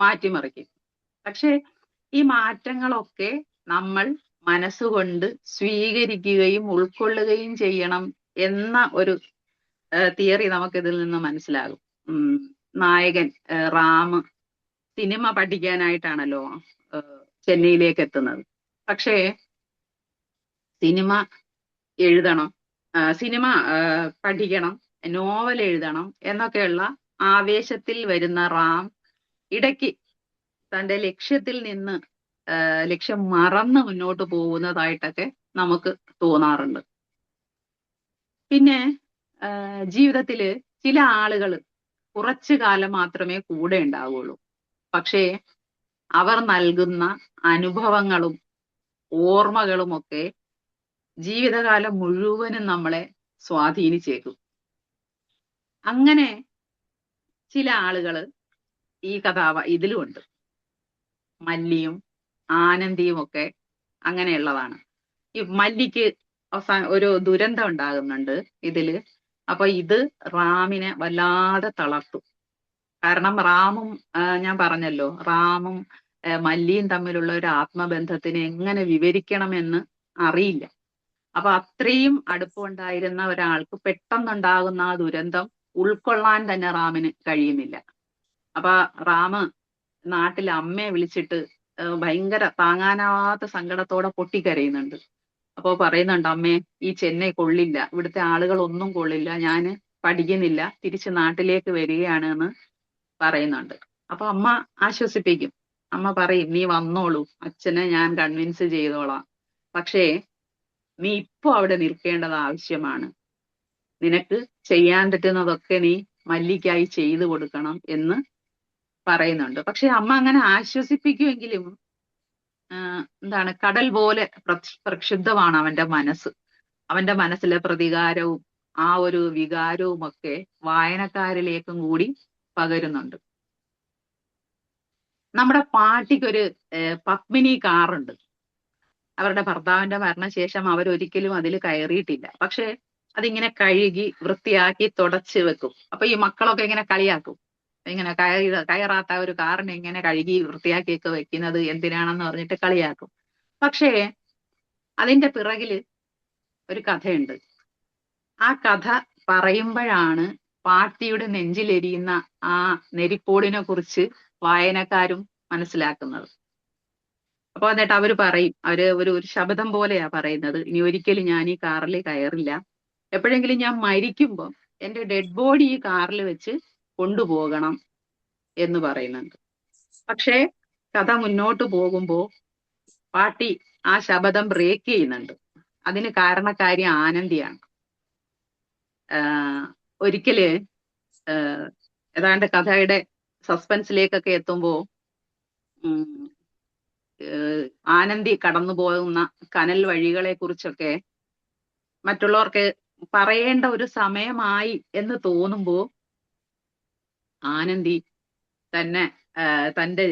മാറ്റിമറിക്കും. പക്ഷെ ഈ മാറ്റങ്ങളൊക്കെ നമ്മൾ മനസ്സുകൊണ്ട് സ്വീകരിക്കുകയും ഉൾക്കൊള്ളുകയും ചെയ്യണം എന്ന ഒരു തിയറി നമുക്കിതിൽ നിന്ന് മനസ്സിലാകും. നായകൻ റാം സിനിമ പഠിക്കാനായിട്ടാണല്ലോ ചെന്നൈയിലേക്ക് എത്തുന്നത്. പക്ഷേ സിനിമ എഴുതണം, സിനിമ പഠിക്കണം, നോവൽ എഴുതണം എന്നൊക്കെയുള്ള ആവേശത്തിൽ വരുന്ന റാം ഇടയ്ക്ക് തന്റെ ലക്ഷ്യത്തിൽ നിന്ന് ലക്ഷ്യം മറന്ന് മുന്നോട്ട് പോകുന്നതായിട്ടൊക്കെ നമുക്ക് തോന്നാറുണ്ട്. പിന്നെ ജീവിതത്തില് ചില ആളുകൾ കുറച്ചു കാലം മാത്രമേ കൂടെ ഉണ്ടാവുകയുള്ളൂ. പക്ഷേ അവർ നൽകുന്ന അനുഭവങ്ങളും ഓർമ്മകളുമൊക്കെ ജീവിതകാലം മുഴുവനും നമ്മളെ സ്വാധീനിച്ചേക്കും. അങ്ങനെ ചില ആളുകള് ഈ ഇതിലുമുണ്ട്. മല്ലിയും ആനന്ദിയും ഒക്കെ അങ്ങനെയുള്ളതാണ്. ഈ മല്ലിക്ക് ഒരു ദുരന്തം ഉണ്ടാകുന്നുണ്ട് ഇതില്. അപ്പൊ ഇത് റാമിനെ വല്ലാതെ തളർത്തും. കാരണം റാമും ഞാൻ പറഞ്ഞല്ലോ, റാമും മല്ലിയും തമ്മിലുള്ള ഒരു ആത്മബന്ധത്തിനെ എങ്ങനെ വിവരിക്കണമെന്ന് അറിയില്ല. അപ്പൊ അത്രയും അടുപ്പമുണ്ടായിരുന്ന ഒരാൾക്ക് പെട്ടെന്നുണ്ടാകുന്ന ആ ദുരന്തം ഉൾക്കൊള്ളാൻ തന്നെ റാമിന് കഴിയുന്നില്ല. അപ്പൊ റാമ് നാട്ടിൽ അമ്മയെ വിളിച്ചിട്ട് ഭയങ്കര താങ്ങാനാവാത്ത സങ്കടത്തോടെ പൊട്ടിക്കരയുന്നുണ്ട്. അപ്പോ പറയുന്നുണ്ട്, അമ്മേ ഈ ചെന്നൈ കൊള്ളില്ല, ഇവിടുത്തെ ആളുകൾ ഒന്നും കൊള്ളില്ല, ഞാന് പഠിക്കുന്നില്ല, തിരിച്ച് നാട്ടിലേക്ക് വരികയാണ് എന്ന് പറയുന്നുണ്ട്. അപ്പൊ അമ്മ ആശ്വസിപ്പിക്കും. അമ്മ പറയും, നീ വന്നോളൂ, അച്ഛനെ ഞാൻ കൺവിൻസ് ചെയ്തോളാം, പക്ഷേ നീ ഇപ്പൊ അവിടെ നിൽക്കേണ്ടത് ആവശ്യമാണ്, നിനക്ക് ചെയ്യാൻ പറ്റുന്നതൊക്കെ നീ മല്ലിക്കായി ചെയ്തു കൊടുക്കണം എന്ന് പറയുന്നുണ്ട്. പക്ഷെ അമ്മ അങ്ങനെ ആശ്വസിപ്പിക്കുമെങ്കിലും എന്താണ്, കടൽ പോലെ പ്രക്ഷുബ്ധമാണ് അവന്റെ മനസ്സ്. അവന്റെ മനസ്സിലെ പ്രതികാരവും ആ ഒരു വികാരവും ഒക്കെ വായനക്കാരിലേക്കും കൂടി പകരുന്നുണ്ട്. നമ്മുടെ പാട്ടിക്കൊരു പത്മിനി കാറുണ്ട്. അവരുടെ ഭർത്താവിന്റെ മരണശേഷം അവരൊരിക്കലും അതിൽ കയറിയിട്ടില്ല. പക്ഷെ അതിങ്ങനെ കഴുകി വൃത്തിയാക്കി തുടച്ച് വെക്കും. അപ്പൊ ഈ മക്കളൊക്കെ ഇങ്ങനെ കളിയാക്കും, ഇങ്ങനെ കയറാത്ത ഒരു കാറിനെ ഇങ്ങനെ കഴുകി വൃത്തിയാക്കിയൊക്കെ വെക്കുന്നത് എന്തിനാണെന്ന് പറഞ്ഞിട്ട് കളിയാക്കും. പക്ഷേ അതിന്റെ പിറകില് ഒരു കഥയുണ്ട്. ആ കഥ പറയുമ്പോഴാണ് പാട്ടിയുടെ നെഞ്ചിലെരിയുന്ന ആ നെരിപ്പോടിനെ കുറിച്ച് വായനക്കാരും മനസ്സിലാക്കുന്നത്. അപ്പൊ എന്നിട്ട് അവര് പറയും, ഒരു ശബ്ദം പോലെയാ പറയുന്നത്, ഇനി ഒരിക്കലും ഞാൻ ഈ കാറിൽ കയറില്ല, എപ്പോഴെങ്കിലും ഞാൻ മരിക്കുമ്പോ എന്റെ ഡെഡ് ബോഡി ഈ കാറിൽ വെച്ച് കൊണ്ടുപോകണം എന്ന് പറയുന്നുണ്ട്. പക്ഷേ കഥ മുന്നോട്ട് പോകുമ്പോ പാട്ടി ആ ശബ്ദം ബ്രേക്ക് ചെയ്യുന്നുണ്ട്. അതിന് കാരണക്കാരി ആനന്ദിയാണ്. ഒരിക്കല് ഏതാണ്ട് കഥയുടെ സസ്പെൻസിലേക്കൊക്കെ എത്തുമ്പോ ആനന്ദി കടന്നു പോകുന്ന കനൽ വഴികളെ കുറിച്ചൊക്കെ മറ്റുള്ളവർക്ക് പറയേണ്ട ഒരു സമയമായി എന്ന് തോന്നുമ്പോ ആനന്ദി തന്നെ തന്റെ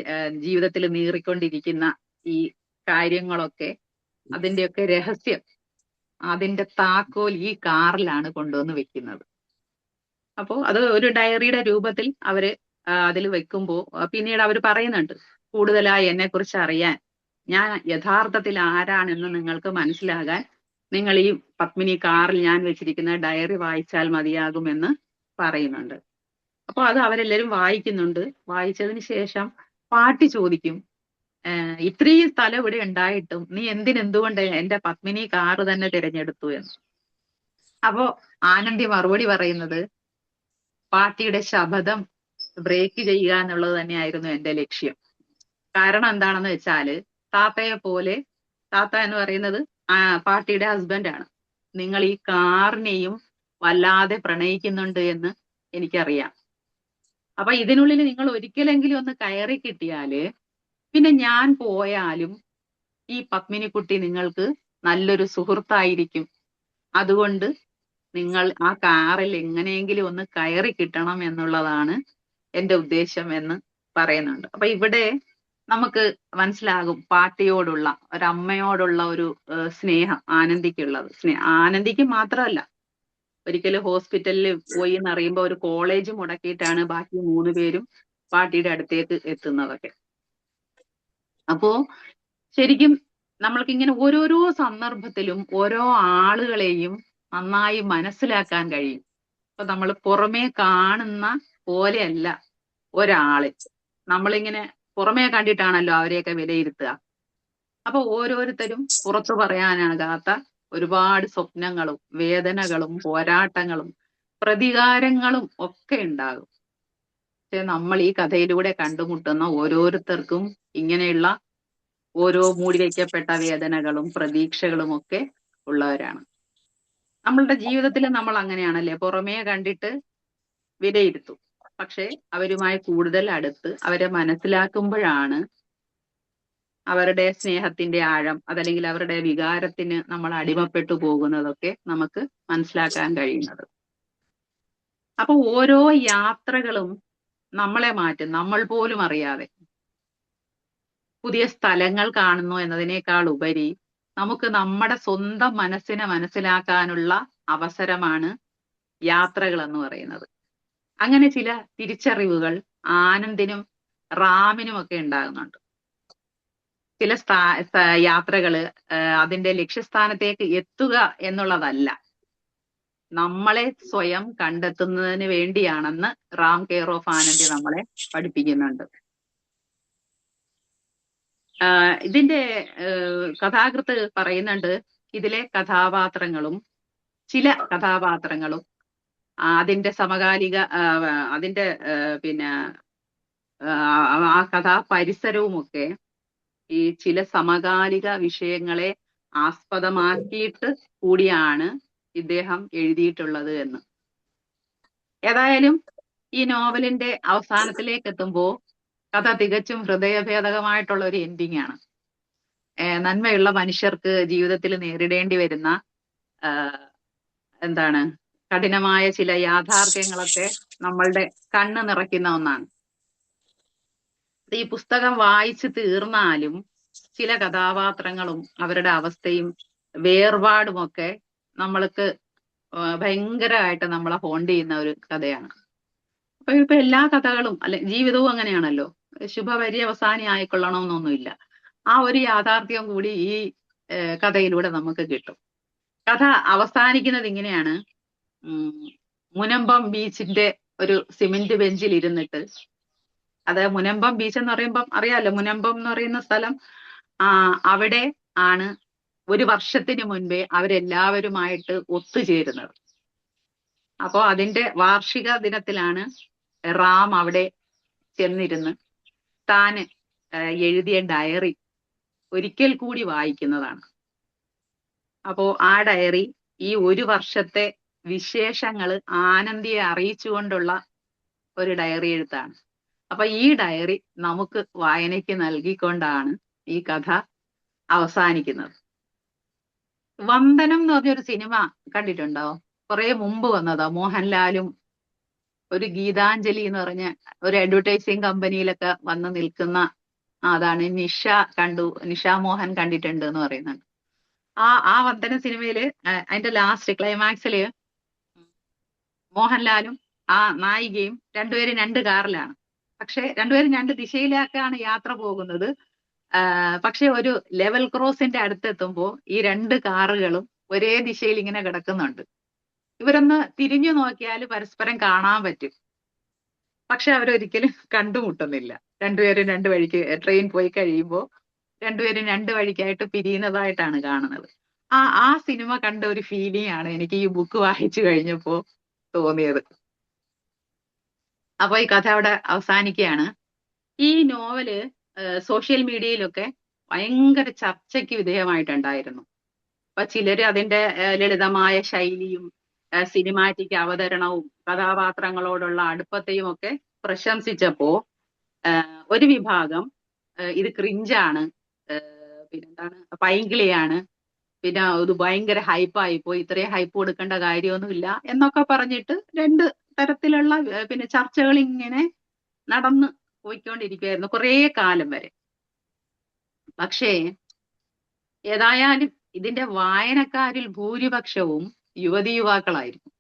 ജീവിതത്തിൽ നീറിക്കൊണ്ടിരിക്കുന്ന ഈ കാര്യങ്ങളൊക്കെ, അതിന്റെയൊക്കെ രഹസ്യം, അതിന്റെ താക്കോൽ ഈ കാറിലാണ് കൊണ്ടുവന്ന് വെക്കുന്നത്. അപ്പോ അത് ഒരു ഡയറിയുടെ രൂപത്തിൽ അവര് അതിൽ വെക്കുമ്പോ പിന്നീട് അവർ പറയുന്നുണ്ട്, കൂടുതലായി എന്നെ കുറിച്ച് അറിയാൻ, ഞാൻ യഥാർത്ഥത്തിൽ ആരാണെന്ന് നിങ്ങൾക്ക് മനസ്സിലാകാൻ നിങ്ങൾ ഈ പത്മിനി കാറിൽ ഞാൻ വെച്ചിരിക്കുന്ന ഡയറി വായിച്ചാൽ മതിയാകുമെന്ന് പറയുന്നുണ്ട്. അപ്പൊ അത് അവരെല്ലാരും വായിക്കുന്നുണ്ട്. വായിച്ചതിന് ശേഷം പാട്ടി ചോദിക്കും, ഇത്രയും സ്ഥലം ഇവിടെ ഉണ്ടായിട്ടും നീ എന്തുകൊണ്ട് എന്റെ പത്മിനി കാറ് തന്നെ തിരഞ്ഞെടുത്തു എന്ന്. അപ്പോ ആനന്ദി മറുപടി പറയുന്നത്, പാട്ടിയുടെ ശബദം ബ്രേക്ക് ചെയ്യുക എന്നുള്ളത് തന്നെയായിരുന്നു എന്റെ ലക്ഷ്യം. കാരണം എന്താണെന്ന് വെച്ചാല്, താത്തയെ പോലെ, താത്ത എന്ന് പറയുന്നത് പാട്ടിയുടെ ഹസ്ബൻഡാണ്, നിങ്ങൾ ഈ കാറിനെയും വല്ലാതെ പ്രണയിക്കുന്നുണ്ട് എന്ന് എനിക്കറിയാം. അപ്പൊ ഇതിനുള്ളിൽ നിങ്ങൾ ഒരിക്കലെങ്കിലും ഒന്ന് കയറി കിട്ടിയാല് പിന്നെ ഞാൻ പോയാലും ഈ പത്മിനിക്കുട്ടി നിങ്ങൾക്ക് നല്ലൊരു സുഹൃത്തായിരിക്കും. അതുകൊണ്ട് നിങ്ങൾ ആ കാറിൽ എങ്ങനെയെങ്കിലും ഒന്ന് കയറി കിട്ടണം എന്നുള്ളതാണ് എന്റെ ഉദ്ദേശം എന്ന് പറയുന്നുണ്ട്. അപ്പൊ ഇവിടെ നമുക്ക് മനസ്സിലാകും പാട്ടിയോടുള്ള ഒരമ്മയോടുള്ള ഒരു സ്നേഹം ആനന്ദിക്കുള്ളത്. ആനന്ദിക്ക് മാത്രമല്ല, ഒരിക്കലും ഹോസ്പിറ്റലിൽ പോയി എന്നറിയുമ്പോൾ ഒരു കോളേജ് മുടക്കിയിട്ടാണ് ബാക്കി 3 പേരും പാട്ടിയുടെ അടുത്തേക്ക് എത്തുന്നതൊക്കെ. അപ്പോ ശരിക്കും നമ്മൾക്ക് ഇങ്ങനെ ഓരോരോ സന്ദർഭത്തിലും ഓരോ ആളുകളെയും നന്നായി മനസ്സിലാക്കാൻ കഴിയും. അപ്പൊ നമ്മൾ പുറമേ കാണുന്ന പോലെയല്ല ഒരാള്. നമ്മളിങ്ങനെ പുറമേ കണ്ടിട്ടാണല്ലോ അവരെയൊക്കെ വിലയിരുത്തുക. അപ്പൊ ഓരോരുത്തരും പുറത്തു പറയാനാകാത്ത ഒരുപാട് സ്വപ്നങ്ങളും വേദനകളും പോരാട്ടങ്ങളും പ്രതികാരങ്ങളും ഒക്കെ ഉണ്ടാകും. പക്ഷെ നമ്മൾ ഈ കഥയിലൂടെ കണ്ടുമുട്ടുന്ന ഓരോരുത്തർക്കും ഇങ്ങനെയുള്ള ഓരോ മൂടി വയ്ക്കപ്പെട്ട വേദനകളും പ്രതീക്ഷകളും ഒക്കെ ഉള്ളവരാണ്. നമ്മളുടെ ജീവിതത്തിൽ നമ്മൾ അങ്ങനെയാണല്ലേ, പുറമേ കണ്ടിട്ട് വിലയിരുത്തും. പക്ഷെ അവരുമായി കൂടുതൽ അടുത്ത് അവരെ മനസ്സിലാക്കുമ്പോഴാണ് അവരുടെ സ്നേഹത്തിന്റെ ആഴം, അതല്ലെങ്കിൽ അവരുടെ വികാരത്തിന് നമ്മൾ അടിമപ്പെട്ടു പോകുന്നതൊക്കെ നമുക്ക് മനസ്സിലാക്കാൻ കഴിയുന്നത്. അപ്പൊ ഓരോ യാത്രകളും നമ്മളെ മാറ്റും, നമ്മൾ പോലും അറിയാതെ. പുതിയ സ്ഥലങ്ങൾ കാണുന്നു എന്നതിനേക്കാൾ ഉപരി നമുക്ക് നമ്മുടെ സ്വന്തം മനസ്സിനെ മനസ്സിലാക്കാനുള്ള അവസരമാണ് യാത്രകൾ എന്ന് പറയുന്നത്. അങ്ങനെ ചില തിരിച്ചറിവുകൾ ആനന്ദിനും റാമിനും ഒക്കെ ഉണ്ടാകുന്നുണ്ട്. ചില യാത്രകള് അതിന്റെ ലക്ഷ്യസ്ഥാനത്തേക്ക് എത്തുക എന്നുള്ളതല്ല, നമ്മളെ സ്വയം കണ്ടെത്തുന്നതിന് വേണ്ടിയാണെന്ന് റാം കെയർ ഓഫ് ആനന്ദി നമ്മളെ പഠിപ്പിക്കുന്നുണ്ട്. ഇതിന്റെ കഥാകൃത്ത് പറയുന്നുണ്ട്, ഇതിലെ കഥാപാത്രങ്ങളും ചില കഥാപാത്രങ്ങളും അതിന്റെ സമകാലിക അതിന്റെ പിന്നെ ആ കഥാപരിസരവുമൊക്കെ ഈ ചില സമകാലിക വിഷയങ്ങളെ ആസ്പദമാക്കിയിട്ട് കൂടിയാണ് ഇദ്ദേഹം എഴുതിയിട്ടുള്ളത് എന്ന്. ഏതായാലും ഈ നോവലിന്റെ അവസാനത്തിലേക്ക് എത്തുമ്പോൾ കഥ തികച്ചും ഹൃദയഭേദകമായിട്ടുള്ള ഒരു എൻഡിങ് ആണ്. നന്മയുള്ള മനുഷ്യർക്ക് ജീവിതത്തിൽ നേരിടേണ്ടി വരുന്ന എന്താണ് കഠിനമായ ചില യാഥാർത്ഥ്യങ്ങളൊക്കെ നമ്മളുടെ കണ്ണ് നിറയ്ക്കുന്ന ഒന്നാണ്. ഈ പുസ്തകം വായിച്ചു തീർന്നാലും ചില കഥാപാത്രങ്ങളും അവരുടെ അവസ്ഥയും വേർപാടുമൊക്കെ നമ്മൾക്ക് ഭയങ്കരമായിട്ട് നമ്മളെ ഹോണ്ട് ചെയ്യുന്ന ഒരു കഥയാണ്. അപ്പൊ ഇപ്പൊ എല്ലാ കഥകളും ജീവിതവും അങ്ങനെയാണല്ലോ, ശുഭപര്യവസാനി ആയിക്കൊള്ളണമെന്നൊന്നുമില്ല. ആ ഒരു യാഥാർത്ഥ്യം കൂടി ഈ കഥയിലൂടെ നമുക്ക് കിട്ടും. കഥ അവസാനിക്കുന്നത് ഇങ്ങനെയാണ്. മുനമ്പം ബീച്ചിന്റെ ഒരു സിമന്റ് ബെഞ്ചിൽ ഇരുന്നിട്ട്, അത് മുനമ്പം ബീച്ച് എന്ന് പറയുമ്പം അറിയാലോ, മുനമ്പം എന്ന് പറയുന്ന സ്ഥലം അവിടെ ആണ് 1 വർഷത്തിന് മുൻപേ അവരെല്ലാവരുമായിട്ട് ഒത്തുചേരുന്നത്. അപ്പോ അതിന്റെ വാർഷിക ദിനത്തിലാണ് റാം അവിടെ ചെന്നിരുന്ന് താന് എഴുതിയ ഡയറി ഒരിക്കൽ കൂടി വായിക്കുന്നതാണ്. അപ്പോ ആ ഡയറി ഈ 1 വർഷത്തെ വിശേഷങ്ങൾ ആനന്ദിയെ അറിയിച്ചുകൊണ്ടുള്ള ഒരു ഡയറി എഴുത്താണ്. അപ്പൊ ഈ ഡയറി നമുക്ക് വായനയ്ക്ക് നൽകിക്കൊണ്ടാണ് ഈ കഥ അവസാനിക്കുന്നത്. വന്ദനം എന്ന് പറഞ്ഞൊരു സിനിമ കണ്ടിട്ടുണ്ടോ? കുറെ മുമ്പ് വന്നതാ. മോഹൻലാലും ഒരു ഗീതാഞ്ജലി എന്ന് പറഞ്ഞ ഒരു അഡ്വർടൈസിങ് കമ്പനിയിലൊക്കെ വന്ന് നിൽക്കുന്ന അതാണ്. നിഷ മോഹൻ കണ്ടിട്ടുണ്ട് എന്ന് പറയുന്നുണ്ട്. ആ വന്ദന സിനിമയില് അതിന്റെ ലാസ്റ്റ് ക്ലൈമാക്സില് മോഹൻലാലും ആ നായികയും രണ്ടുപേരും 2 കാറിലാണ്. പക്ഷെ രണ്ടുപേരും 2 ദിശയിലേക്കാണ് യാത്ര പോകുന്നത്. പക്ഷെ ഒരു ലെവൽ ക്രോസിന്റെ അടുത്തെത്തുമ്പോ ഈ 2 കാറുകളും ഒരേ ദിശയിൽ ഇങ്ങനെ കിടക്കുന്നുണ്ട്. ഇവരൊന്ന് തിരിഞ്ഞു നോക്കിയാൽ പരസ്പരം കാണാൻ പറ്റും. പക്ഷെ അവരൊരിക്കലും കണ്ടുമുട്ടുന്നില്ല. രണ്ടുപേരും രണ്ട് വഴിക്ക് ട്രെയിൻ പോയി കഴിയുമ്പോൾ രണ്ടുപേരും രണ്ട് വഴിക്കായിട്ട് പിരിയുന്നതായിട്ടാണ് കാണുന്നത്. ആ സിനിമ കണ്ട ഒരു ഫീലിംഗ് ആണ് എനിക്ക് ഈ ബുക്ക് വായിച്ചു കഴിഞ്ഞപ്പോ തോന്നിയത്. അപ്പൊ ഈ കഥ അവിടെ അവസാനിക്കുകയാണ്. ഈ നോവല് സോഷ്യൽ മീഡിയയിലൊക്കെ ഭയങ്കര ചർച്ചയ്ക്ക് വിധേയമായിട്ടുണ്ടായിരുന്നു. അപ്പൊ ചിലര് അതിന്റെ ലളിതമായ ശൈലിയും സിനിമാറ്റിക് അവതരണവും കഥാപാത്രങ്ങളോടുള്ള അടുപ്പത്തെയും ഒക്കെ പ്രശംസിച്ചപ്പോ ഒരു വിഭാഗം ഇത് ക്രിഞ്ചാണ്, പിന്നെന്താണ് പൈങ്കിളിയാണ്, പിന്നെ ഇത് ഭയങ്കര ഹൈപ്പായി പോയി, ഇത്രയും ഹൈപ്പ് കൊടുക്കേണ്ട കാര്യമൊന്നുമില്ല എന്നൊക്കെ പറഞ്ഞിട്ട് രണ്ട് തരത്തിലുള്ള പിന്നെ ചർച്ചകൾ ഇങ്ങനെ നടന്ന് പോയിക്കൊണ്ടിരിക്കുകയായിരുന്നു കുറേ കാലം വരെ. പക്ഷേ ഏതായാലും ഇതിന്റെ വായനക്കാരിൽ ഭൂരിപക്ഷവും യുവതി യുവാക്കളായിരുന്നു.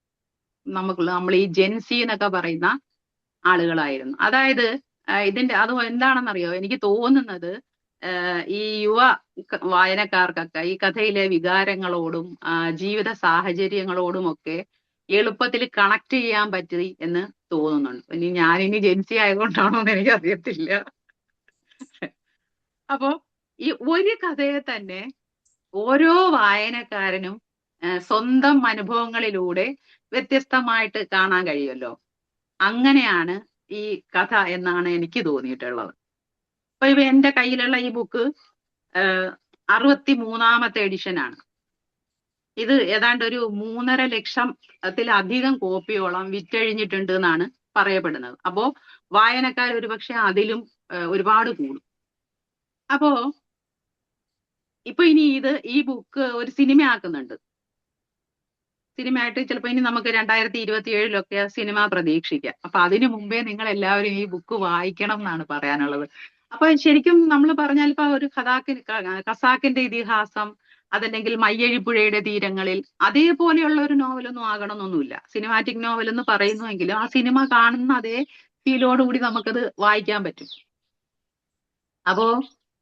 നമ്മൾ ഈ ജെൻസി എന്നൊക്കെ പറയുന്ന ആളുകളായിരുന്നു. അതായത് ഇതിന്റെ അത് എന്താണെന്നറിയോ, എനിക്ക് തോന്നുന്നത് ഈ യുവ വായനക്കാർക്കൊക്കെ ഈ കഥയിലെ വികാരങ്ങളോടും ജീവിത സാഹചര്യങ്ങളോടും ഒക്കെ എളുപ്പത്തിൽ കണക്ട് ചെയ്യാൻ പറ്റി എന്ന് തോന്നുന്നുണ്ട്. ഞാനിനി ജെൻസി ആയതുകൊണ്ടാണോ എന്ന് എനിക്ക് അറിയത്തില്ല. അപ്പോ ഈ ഒരു കഥയെ തന്നെ ഓരോ വായനക്കാരനും സ്വന്തം അനുഭവങ്ങളിലൂടെ വ്യത്യസ്തമായിട്ട് കാണാൻ കഴിയുമല്ലോ. അങ്ങനെയാണ് ഈ കഥ എന്നാണ് എനിക്ക് തോന്നിയിട്ടുള്ളത്. അപ്പൊ ഇവ എന്റെ കയ്യിലുള്ള ഈ ബുക്ക് 63ാമത്തെ എഡിഷനാണ്. ഇത് ഏതാണ്ട് ഒരു 3.5 ലക്ഷത്തിലധികം കോപ്പിയോളം വിറ്റഴിഞ്ഞിട്ടുണ്ട് എന്നാണ് പറയപ്പെടുന്നത്. അപ്പോ വായനക്കാർ ഒരുപക്ഷെ അതിലും ഒരുപാട് കൂടും. അപ്പോ ഇപ്പൊ ഇനി ഈ ബുക്ക് ഒരു സിനിമയാക്കുന്നുണ്ട്. സിനിമയായിട്ട് ചിലപ്പോൾ ഇനി നമുക്ക് 2027 സിനിമ പ്രതീക്ഷിക്കാം. അപ്പൊ അതിനു മുമ്പേ നിങ്ങൾ എല്ലാവരും ഈ ബുക്ക് വായിക്കണം എന്നാണ് പറയാനുള്ളത്. അപ്പൊ ശരിക്കും നമ്മൾ പറഞ്ഞാൽ ഇപ്പൊ ഒരു ഖസാക്കിന്റെ ഇതിഹാസം, അതല്ലെങ്കിൽ മയ്യഴിപ്പുഴയുടെ തീരങ്ങളിൽ അതേപോലെയുള്ള ഒരു നോവലൊന്നും ആകണമെന്നൊന്നുമില്ല. സിനിമാറ്റിക് നോവൽ എന്ന് പറയുന്നുവെങ്കിലും ആ സിനിമ കാണുന്ന അതേ ഫീലോടുകൂടി നമുക്കത് വായിക്കാൻ പറ്റും. അപ്പോ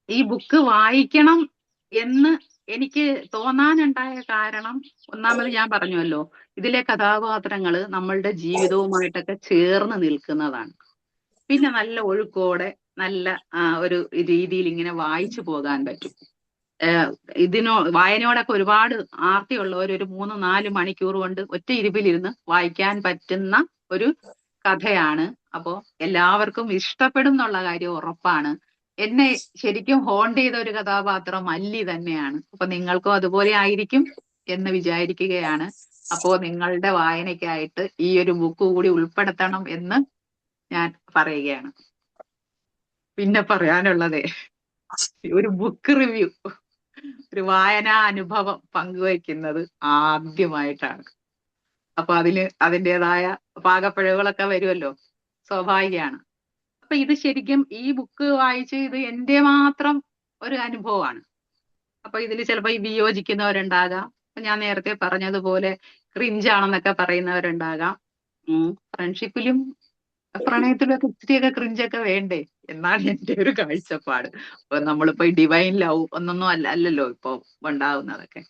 ഈ ബുക്ക് വായിക്കണം എന്ന് എനിക്ക് തോന്നാനുണ്ടായ കാരണം, ഒന്നാമത് ഞാൻ പറഞ്ഞുവല്ലോ, ഇതിലെ കഥാപാത്രങ്ങള് നമ്മളുടെ ജീവിതവുമായിട്ടൊക്കെ ചേർന്ന് നിൽക്കുന്നതാണ്. പിന്നെ നല്ല ഒഴുക്കോടെ നല്ല ഒരു രീതിയിൽ ഇങ്ങനെ വായിച്ചു പോകാൻ പറ്റും. വായനയോടൊക്കെ ഒരുപാട് ആർത്തിയുള്ളവർ ഒരു 3-4 മണിക്കൂർ കൊണ്ട് ഒറ്റ ഇരിപ്പിലിരുന്ന് വായിക്കാൻ പറ്റുന്ന ഒരു കഥയാണ്. അപ്പോ എല്ലാവർക്കും ഇഷ്ടപ്പെടും എന്നുള്ള കാര്യം ഉറപ്പാണ്. എന്നെ ശരിക്കും ഹോണ്ട് ചെയ്ത ഒരു കഥാപാത്രം മല്ലി തന്നെയാണ്. അപ്പൊ നിങ്ങൾക്കും അതുപോലെ ആയിരിക്കും എന്ന് വിചാരിക്കുകയാണ്. അപ്പോ നിങ്ങളുടെ വായനയ്ക്കായിട്ട് ഈ ഒരു ബുക്ക് കൂടി ഉൾപ്പെടുത്തണം എന്ന് ഞാൻ പറയുകയാണ്. പിന്നെ പറയാനുള്ളതേ ഒരു ബുക്ക് റിവ്യൂ, ഒരു വായനാ അനുഭവം പങ്കുവയ്ക്കുന്നത് ആദ്യമായിട്ടാണ്. അപ്പൊ അതിൻ്റെതായ പാകപ്പിഴവുകളൊക്കെ വരുമല്ലോ, സ്വാഭാവികമാണ്. അപ്പൊ ഇത് ശരിക്കും ഈ ബുക്ക് വായിച്ച് ഇത് എന്റെ മാത്രം ഒരു അനുഭവമാണ്. അപ്പൊ ഇതിൽ ചിലപ്പോൾ ഈ വിയോജിക്കുന്നവരുണ്ടാകാം. ഞാൻ നേരത്തെ പറഞ്ഞതുപോലെ ക്രിഞ്ചാണെന്നൊക്കെ പറയുന്നവരുണ്ടാകാം. ഫ്രണ്ട്ഷിപ്പിലും പ്രണയത്തിലൊക്കെ ഇത്തിരിയൊക്കെ ക്രിഞ്ചൊക്കെ വേണ്ടേ എന്നാണ് എന്റെ ഒരു കാഴ്ചപ്പാട്. അപ്പൊ നമ്മളിപ്പോ ഈ ഡിവൈൻ ലവ് ഒന്നൊന്നും അല്ലല്ലോ ഇപ്പൊ ഉണ്ടാവുന്നതൊക്കെ.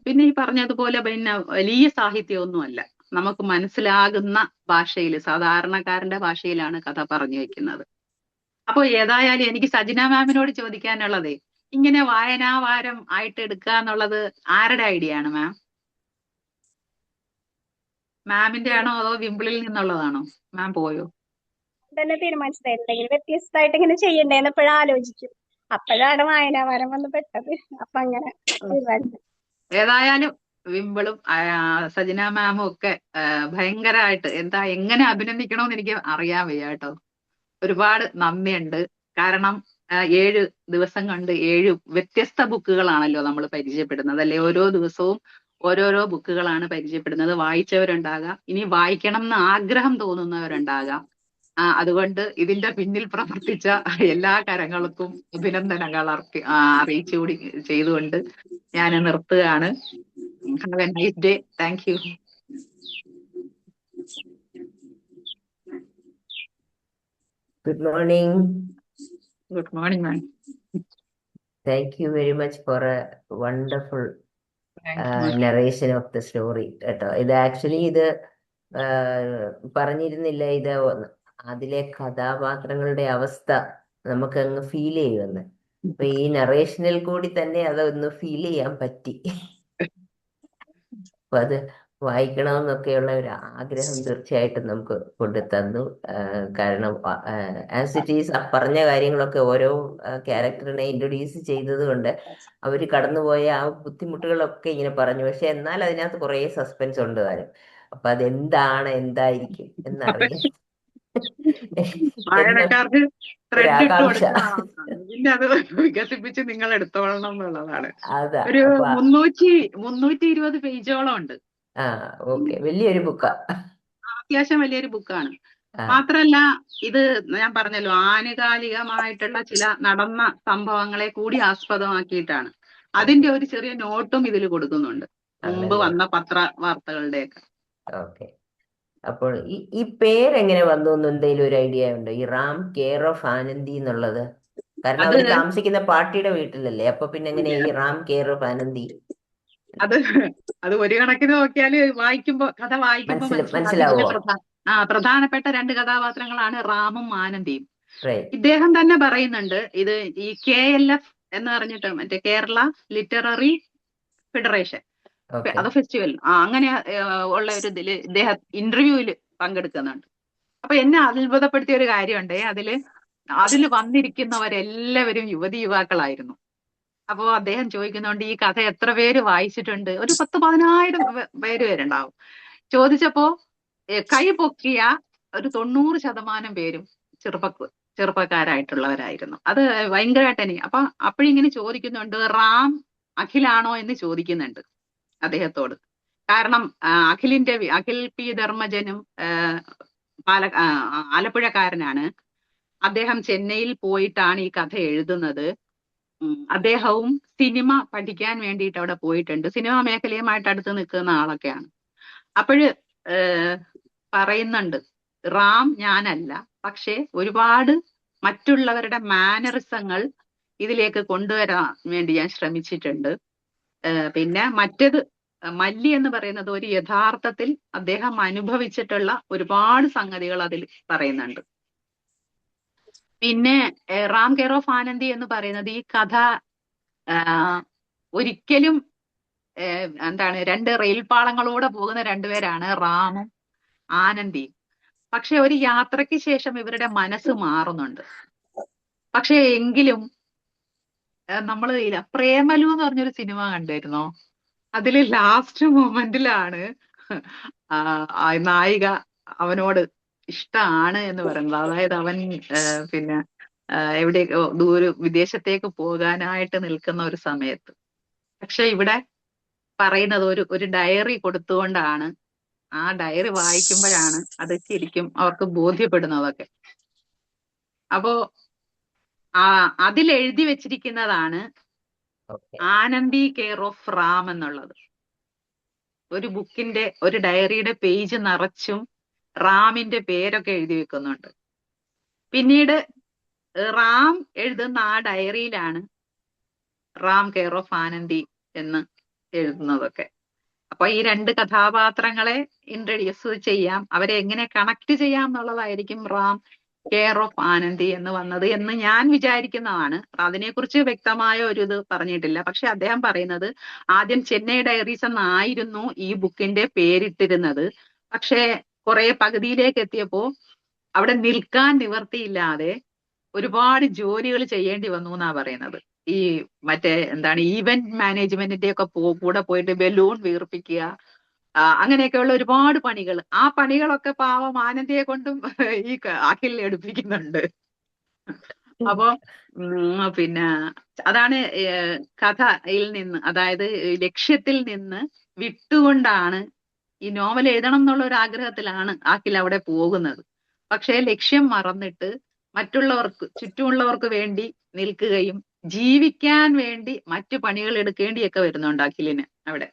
പിന്നെ ഈ പറഞ്ഞതുപോലെ പിന്നെ വലിയ സാഹിത്യമൊന്നും അല്ല, നമുക്ക് മനസ്സിലാകുന്ന ഭാഷയിൽ, സാധാരണക്കാരന്റെ ഭാഷയിലാണ് കഥ പറഞ്ഞു വെക്കുന്നത്. അപ്പൊ ഏതായാലും എനിക്ക് സജിന മാമിനോട് ചോദിക്കാനുള്ളതേ, ഇങ്ങനെ വായനാവാരം ആയിട്ട് എടുക്കുക എന്നുള്ളത് ആരുടെ ഐഡിയ ആണ് മാം? മാമിന്റെ ആണോ അതോ വിമ്പിളിൽ നിന്നുള്ളതാണോ? മാം പോയോ? തന്നെ തീരുമാനിച്ചത് എന്തെങ്കിലും വ്യത്യസ്തമായിട്ട് ഇങ്ങനെ ചെയ്യണ്ടേന്ന് എപ്പോഴും ആലോചിക്കും. അപ്പോഴാണ് വായനാവാരം വന്ന് പെട്ടത്. അപ്പൊ അങ്ങനെ തീരുമാനിച്ചു. ഏതായാലും വിമ്പിളും സജിന മാമും ഒക്കെ ഭയങ്കരമായിട്ട് എങ്ങനെ അഭിനന്ദിക്കണമെന്ന് എനിക്ക് അറിയാൻ വയ്യ കേട്ടോ. ഒരുപാട് നന്ദിയുണ്ട്. കാരണം 7 ദിവസം കൊണ്ട് 7 വ്യത്യസ്ത ബുക്കുകളാണല്ലോ നമ്മൾ പരിചയപ്പെടുന്നത്, അല്ലെ? ഓരോ ദിവസവും ഓരോരോ ബുക്കുകളാണ് പരിചയപ്പെടുന്നത്. വായിച്ചവരുണ്ടാകാം, ഇനി വായിക്കണം എന്ന് ആഗ്രഹം തോന്നുന്നവരുണ്ടാകാം. അതുകൊണ്ട് ഇതിന്റെ പിന്നിൽ പ്രവർത്തിച്ച എല്ലാ കരങ്ങൾക്കും അഭിനന്ദനങ്ങൾ അറിയിച്ചുകൂടി ചെയ്തുകൊണ്ട് ഞാൻ നിർത്തുകയാണ്. Have A nice day. Thank you. Good morning. Good morning, ma'am. Thank you very much for a wonderful narration of the story. കേട്ടോ, ഇത് ആക്ച്വലി ഇത് പറഞ്ഞിരുന്നില്ല, ഇത് അതിലെ കഥാപാത്രങ്ങളുടെ അവസ്ഥ നമുക്ക് അങ്ങ് ഫീൽ ചെയ്യുമെന്ന്. അപ്പൊ ഈ നറേഷനിൽ കൂടി തന്നെ അതൊന്ന് ഫീൽ ചെയ്യാൻ പറ്റി. അപ്പൊ അത് വായിക്കണമെന്നൊക്കെയുള്ള ഒരു ആഗ്രഹം തീർച്ചയായിട്ടും നമുക്ക് കൊണ്ടു തന്നു. കാരണം ആസ് ഇറ്റ് ഈസ് പറഞ്ഞ കാര്യങ്ങളൊക്കെ ഓരോ ക്യാരക്ടറിനെ ഇൻട്രൊഡ്യൂസ് ചെയ്തത് കൊണ്ട് അവർ കടന്നുപോയ ആ ബുദ്ധിമുട്ടുകളൊക്കെ ഇങ്ങനെ പറഞ്ഞു. പക്ഷെ എന്നാൽ അതിനകത്ത് കുറേ സസ്പെൻസ് ഉണ്ട് താനും. അപ്പൊ എന്തായിരിക്കും എന്നറിയാൻ എന്ന വായനക്കാർക്ക് ത്രെഡ് ഇട്ട് ഒരാകാംക്ഷ. കൊടുക്കുന്നതാണ്. പിന്നെ അത് വികസിപ്പിച്ച് നിങ്ങൾ എടുത്തോളണം എന്നുള്ളതാണ്. അതാ ഒരു അപ്പൊ 320 പേജോളം ഉണ്ട്. ഓക്കെ, വലിയൊരു ബുക്കാ. അത്യാവശ്യം വലിയൊരു ബുക്കാണ്. ആ മാത്രല്ല ഇത് ഞാൻ പറഞ്ഞല്ലോ, ആനുകാലികമായിട്ടുള്ള ചില നടന്ന സംഭവങ്ങളെ കൂടി ആസ്പദമാക്കിയിട്ടാണ്. അതിന്റെ ഒരു ചെറിയ നോട്ടും ഇതിൽ കൊടുക്കുന്നുണ്ട്, മുമ്പ് ആണല്ലേ. വന്ന പത്ര വാർത്തകളുടെയൊക്കെ. ഓക്കെ. അപ്പോൾ ഈ പേരെങ്ങനെ വന്നു എന്ന് എന്തെങ്കിലും ഒരു ഐഡിയ ഉണ്ടോ? ഈ റാം കെയർ ഓഫ് ആനന്ദി എന്നുള്ളത്. കാരണം അത് അവര് താമസിക്കുന്ന പാർട്ടിയുടെ വീട്ടിലല്ലേ, അപ്പൊ പിന്നെ എങ്ങനെ ഈ റാം കെയർ ഓഫ് ആനന്ദി? അത് അത് ഒരു കണക്കിന് നോക്കിയാല് കഥ വായിക്കുമ്പോ മനസ്സിലാകും. ഇതിലെ മനസ്സിലാവോ? പ്രധാനപ്പെട്ട രണ്ട് കഥാപാത്രങ്ങളാണ് റാമും ആനന്ദിയും. റൈറ്റ്. ഇദ്ദേഹം തന്നെ പറയുന്നുണ്ട്, ഇത് ഈ KLF എന്ന് പറഞ്ഞിട്ട്, മറ്റേ കേരള ലിറ്റററി ഫെഡറേഷൻ, ഓക്കെ. അത് ഫെസ്റ്റിവൽ അങ്ങനെ ഉള്ള ഒരു ഇതില് ഇദ്ദേഹം ഇന്റർവ്യൂവിൽ പങ്കെടുക്കുന്നുണ്ട്. അപ്പൊ എന്നെ അത്ഭുതപ്പെടുത്തിയ ഒരു കാര്യമുണ്ട്. അതില് വന്നിരിക്കുന്നവരെല്ലാവരും യുവാക്കളായിരുന്നു. അപ്പോ അദ്ദേഹം ചോദിക്കുന്നുണ്ട്, ഈ കഥ എത്ര പേര് വായിച്ചിട്ടുണ്ട്? ഒരു 10,000-15,000 പേര് വരുണ്ടാവും. ചോദിച്ചപ്പോ കൈ പൊക്കിയ ഒരു 90% പേരും ചെറുപ്പക്കാരായിട്ടുള്ളവരായിരുന്നു. അത് ഭയങ്കരമായിട്ട് എനിക്ക് അപ്പോഴിങ്ങനെ ചോദിക്കുന്നുണ്ട്, റാം അഖിലാണോ എന്ന് ചോദിക്കുന്നുണ്ട് അദ്ദേഹത്തോട്. കാരണം അഖിൽ പി ധർമ്മജനും ആലപ്പുഴക്കാരനാണ്. അദ്ദേഹം ചെന്നൈയിൽ പോയിട്ടാണ് ഈ കഥ എഴുതുന്നത്. അദ്ദേഹവും സിനിമ പഠിക്കാൻ വേണ്ടിയിട്ട് അവിടെ പോയിട്ടുണ്ട്. സിനിമാ മേഖലയുമായിട്ട് അടുത്ത് നിൽക്കുന്ന ആളൊക്കെയാണ്. അപ്പോഴ് പറയുന്നുണ്ട്, റാം ഞാനല്ല, പക്ഷെ ഒരുപാട് മറ്റുള്ളവരുടെ മാനറിസങ്ങൾ ഇതിലേക്ക് കൊണ്ടുവരാൻ വേണ്ടി ഞാൻ ശ്രമിച്ചിട്ടുണ്ട്. പിന്നെ മറ്റേത് മല്ലി എന്ന് പറയുന്നത് ഒരു യഥാർത്ഥത്തിൽ അദ്ദേഹം അനുഭവിച്ചിട്ടുള്ള ഒരുപാട് സംഗതികൾ അതിൽ പറയുന്നുണ്ട്. പിന്നെ റാം കെയർ ഓഫ് ആനന്ദി എന്ന് പറയുന്നത് ഈ കഥ ഒരിക്കലും എന്താണ്, രണ്ട് റെയിൽപാളങ്ങളൂടെ പോകുന്ന രണ്ടുപേരാണ് റാമും ആനന്ദിയും. പക്ഷെ ഒരു യാത്രയ്ക്ക് ശേഷം ഇവരുടെ മനസ്സ് മാറുന്നുണ്ട്. പക്ഷെ എങ്കിലും നമ്മൾ പ്രേമലു എന്ന് പറഞ്ഞൊരു സിനിമ കണ്ടിരുന്നോ? അതില് ലാസ്റ്റ് മൊമെന്റിലാണ് നായിക അവനോട് ഇഷ്ടമാണ് എന്ന് പറയുന്നത്. അതായത് അവൻ പിന്നെ എവിടെയൊക്കെ വിദേശത്തേക്ക് പോകാനായിട്ട് നിൽക്കുന്ന ഒരു സമയത്ത്. പക്ഷെ ഇവിടെ പറയുന്നത് ഒരു ഡയറി കൊടുത്തുകൊണ്ടാണ്. ആ ഡയറി വായിക്കുമ്പോഴാണ് അത് ശരിക്കും അവർക്ക് ബോധ്യപ്പെടുന്നതൊക്കെ. അപ്പോ അതിൽ എഴുതി വെച്ചിരിക്കുന്നതാണ് ആനന്ദി കെയർ ഓഫ് റാം എന്നുള്ളത്. ഒരു ബുക്കിന്റെ, ഒരു ഡയറിയുടെ പേജ് നിറച്ചും റാമിന്റെ പേരൊക്കെ എഴുതി വെക്കുന്നുണ്ട്. പിന്നീട് റാം എഴുതുന്ന ആ ഡയറിയിലാണ് റാം കെയർ ഓഫ് ആനന്ദി എന്ന് എഴുതുന്നതൊക്കെ. അപ്പൊ ഈ രണ്ട് കഥാപാത്രങ്ങളെ ഇൻട്രൊഡ്യൂസ് ചെയ്യാം, അവരെ എങ്ങനെ കണക്ട് ചെയ്യാം എന്നുള്ളതായിരിക്കും റാം കെയർ ഓഫ് ആനന്ദി എന്ന് വന്നത് എന്ന് ഞാൻ വിചാരിക്കുന്നതാണ്. അതിനെക്കുറിച്ച് വ്യക്തമായ ഒരു ഇത് പറഞ്ഞിട്ടില്ല. പക്ഷെ അദ്ദേഹം പറയുന്നത്, ആദ്യം ചെന്നൈ ഡയറീസ് എന്നായിരുന്നു ഈ ബുക്കിന്റെ പേരിട്ടിരുന്നത്. പക്ഷെ കുറെ പകുതിയിലേക്ക് എത്തിയപ്പോ അവിടെ നിൽക്കാൻ നിവർത്തിയില്ലാതെ ഒരുപാട് ജോലികൾ ചെയ്യേണ്ടി വന്നു എന്നാ പറയുന്നത്. ഈ മറ്റേ എന്താണ്, ഈവന്റ് മാനേജ്മെന്റിന്റെ ഒക്കെ കൂടെ പോയിട്ട് ബലൂൺ വീർപ്പിക്കുക, അങ്ങനെയൊക്കെയുള്ള ഒരുപാട് പണികൾ. ആ പണികളൊക്കെ പാവം ആനന്ദിയെ കൊണ്ടും ഈ അഖിൽ എടുപ്പിക്കുന്നുണ്ട്. അപ്പോ പിന്നെ അതാണ് കഥയിൽ നിന്ന്, അതായത് ലക്ഷ്യത്തിൽ നിന്ന് വിട്ടുകൊണ്ടാണ് ഈ നോവൽ എഴുതണം എന്നുള്ള ഒരു ആഗ്രഹത്തിലാണ് അഖിൽ അവിടെ പോകുന്നത്. പക്ഷേ ലക്ഷ്യം മറന്നിട്ട് മറ്റുള്ളവർക്ക്, ചുറ്റുമുള്ളവർക്ക് വേണ്ടി നിൽക്കുകയും ജീവിക്കാൻ വേണ്ടി മറ്റു പണികൾ എടുക്കേണ്ടിയൊക്കെ വരുന്നുണ്ട് അഖിലിന് അവിടെ.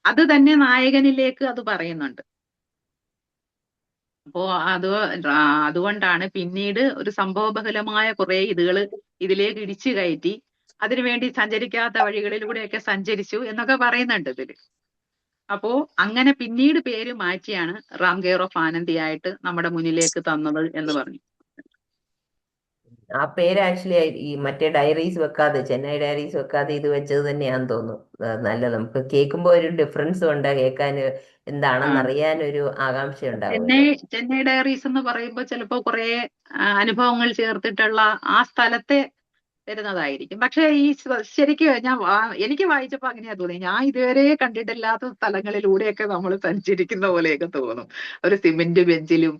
അത് തന്നെ നായകനിലേക്ക് അത് പറയുന്നുണ്ട്. അപ്പോ അതുകൊണ്ടാണ് പിന്നീട് ഒരു സംഭവബഹുലമായ കുറെ ഇതിലേക്ക് ഇടിച്ചു കയറ്റി അതിനുവേണ്ടി സഞ്ചരിക്കാത്ത വഴികളിലൂടെയൊക്കെ സഞ്ചരിച്ചു എന്നൊക്കെ പറയുന്നുണ്ട് ഇതില്. അപ്പോ അങ്ങനെ പിന്നീട് പേര് മാറ്റിയാണ് റാം കെയർ ഓഫ് ആനന്ദിയായിട്ട് നമ്മുടെ മുന്നിലേക്ക് തന്നത് എന്ന് പറഞ്ഞു. ആ പേര് ആക്ച്വലി ഈ മറ്റേ ഡയറീസ് വെക്കാതെ, ചെന്നൈ ഡയറീസ് വെക്കാതെ ഇത് വെച്ചത് തന്നെയാന്ന് തോന്നുന്നു. നല്ലത്, നമുക്ക് കേൾക്കുമ്പോൾ ഒരു ഡിഫറൻസും ഉണ്ട്, കേൾക്കാൻ ആ എന്താണെന്ന് അറിയാൻ ഒരു ആകാംക്ഷ ചെന്നൈ ഉണ്ടാവുമല്ലോ. ചെന്നൈ ഡയറീസ് എന്ന് പറയുമ്പോൾ ചിലപ്പോൾ കുറെ അനുഭവങ്ങൾ ചേർത്തിട്ടുള്ള ആ സ്ഥലത്തെ വരുന്നതായിരിക്കും. പക്ഷെ ഈ ശരിക്കും എനിക്ക് വായിച്ചപ്പോ അങ്ങനെയാ തോന്നി. ഞാൻ ഇതുവരെ കണ്ടിട്ടില്ലാത്ത സ്ഥലങ്ങളിലൂടെയൊക്കെ നമ്മൾ സഞ്ചരിക്കുന്ന പോലെയൊക്കെ തോന്നും. ഒരു സിമന്റ് ബെഞ്ചിലും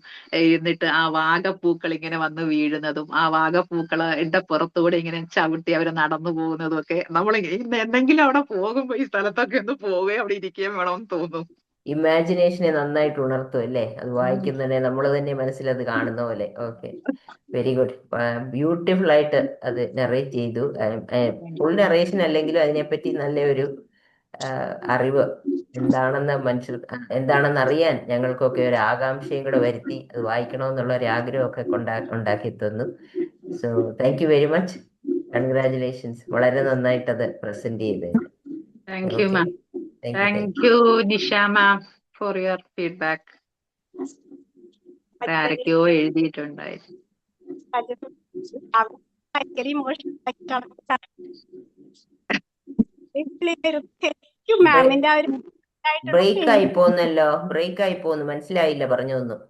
എന്നിട്ട് ആ വാഗപ്പൂക്കൾ ഇങ്ങനെ വന്ന് വീഴുന്നതും ആ വാഗപ്പൂക്കളുടെ പുറത്തൂടെ ഇങ്ങനെ ചവിട്ടി അവർ നടന്നു പോകുന്നതും ഒക്കെ നമ്മൾ ഇന്ന് എന്തെങ്കിലും അവിടെ പോകുമ്പോ ഈ സ്ഥലത്തൊക്കെ ഒന്ന് പോവുകയും അവിടെ ഇരിക്കുകയും വേണമെന്ന് തോന്നും. ഇമാജിനേഷനെ നന്നായിട്ട് ഉണർത്തും അല്ലേ, അത് വായിക്കുന്നതന്നെ നമ്മൾ തന്നെ മനസ്സിൽ അത് കാണുന്ന പോലെ. ഓക്കെ, വെരി ഗുഡ്, ബ്യൂട്ടിഫുൾ ആയിട്ട് അത് നെറേറ്റ് ചെയ്തു. ഫുൾ നെറേഷൻ അല്ലെങ്കിലും അതിനെപ്പറ്റി നല്ലൊരു അറിവ് എന്താണെന്ന് അറിയാൻ ഞങ്ങൾക്കൊക്കെ ഒരു ആകാംക്ഷയും കൂടെ വരുത്തി അത് വായിക്കണമെന്നുള്ള ഒരു ആഗ്രഹമൊക്കെ ഉണ്ടാക്കി തന്നു. So thank you very much, congratulations, വളരെ നന്നായിട്ട് അത് പ്രസന്റ് ചെയ്തതിന്. Thank you okay, ma'am. Thank U. Thank you Nisha ma'am for your feedback. ആരൊക്കെയോ എഴുതിയിട്ടുണ്ടായിരുന്നു. ഭയങ്കര ഇമോഷണൽ ആയിട്ടാണ് മാമിന്റെ ആ ഒരു ബ്രേക്ക് ആയി പോന്നല്ലോ, ബ്രേക്ക് ആയി പോന്നു, മനസ്സിലായില്ല പറഞ്ഞൊന്നും.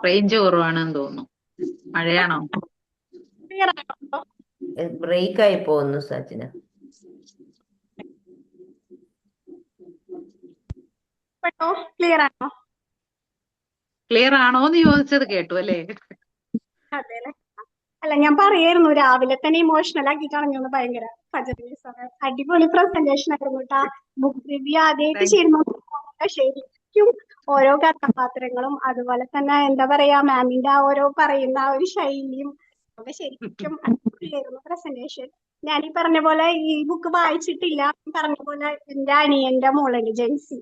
റേഞ്ച് കുറവാണെന്ന് തോന്നുന്നു. മഴയാണോ? ക്ലിയർ ആണോ? ബ്രേക്ക് ആയി പോകുന്നു സച്ചിന. ക്ലിയർ ആണോ? ക്ലിയർ ആണോന്ന് ചോദിച്ചത് കേട്ടു അല്ലേ? അതെ അല്ലെ. അല്ല, ഞാൻ പറയായിരുന്നു രാവിലെ തന്നെ ഇമോഷണൽ ആക്കി കളഞ്ഞു. ഭയങ്കര അടിപൊളി പ്രസന്റേഷൻ ആയിരുന്നു കേട്ടാ. ബുക്ക് റിവ്യൂ ആദ്യമായിട്ട് ചെയ്യുന്നു. ശരിക്കും ഓരോ കഥാപാത്രങ്ങളും അതുപോലെ തന്നെ എന്താ പറയാ, മാമിന്റെ ആ ഓരോ പറയുന്ന ആ ഒരു ശൈലിയും ഒക്കെ ശരിക്കും അടിപൊളിയായിരുന്നു പ്രസന്റേഷൻ. ഞാൻ ഈ പറഞ്ഞ പോലെ ഈ ബുക്ക് വായിച്ചിട്ടില്ല. പറഞ്ഞ പോലെ എന്റെ അനിയന്റെ മോളുണ്ട് ജെൻസി,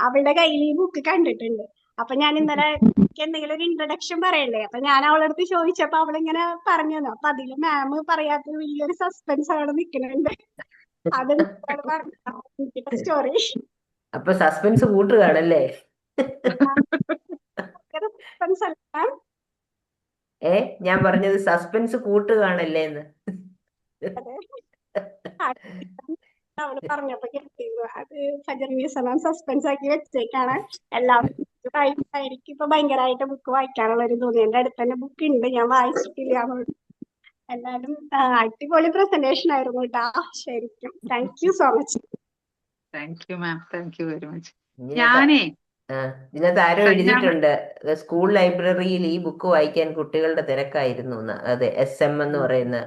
അവളുടെ കയ്യിൽ ഈ ബുക്ക് കണ്ടിട്ടുണ്ട്. അപ്പൊ ഞാൻ ഇന്നലെ എന്തെങ്കിലും ഒരു ഇൻട്രൊഡക്ഷൻ പറയണ്ടേ, അപ്പൊ ഞാൻ അവളടുത്ത് ചോദിച്ചപ്പോ അവളിങ്ങനെ പറഞ്ഞു തന്നു. അപ്പൊ അതില് മാം പറയാത്ത വലിയൊരു സസ്പെൻസ് അവിടെ നിൽക്കുന്നുണ്ട്. അത് സ്റ്റോറി അപ്പൊ സസ്പെൻസ് കൂട്ടുകയാണല്ലേ? സസ്പെൻസ് അല്ല, ഞാൻ പറഞ്ഞത് സസ്പെൻസ് കൂട്ടുകയാണല്ലേ എന്ന്. അവള് പറഞ്ഞപ്പോ കേട്ടിരുന്നു. അത് ഫജർ ന്യൂസ് സസ്പെൻസ് ആക്കി വെച്ചേക്കാണ്. എല്ലാവർക്കും ആയിരിക്കും ഇപ്പൊ ഭയങ്കരമായിട്ട് ബുക്ക് വായിക്കാനുള്ള ഒരു തോന്നി. എന്റെ അടുത്ത് തന്നെ ബുക്ക് ഉണ്ട്, ഞാൻ വായിച്ചിട്ടില്ല. എല്ലാരും അടിപൊളി പ്രസന്റേഷൻ ആയിരുന്നു കേട്ടാ. ശരിക്കും thank you so much. Thank you ma'am, thank you very much. ഇതിനകത്ത് ആരോ എഴുതിയിട്ടുണ്ട്, സ്കൂൾ ലൈബ്രറിയിൽ ഈ ബുക്ക് വായിക്കാൻ കുട്ടികളുടെ തിരക്കായിരുന്നു എന്ന്. അതെ, SM എന്ന് പറയുന്ന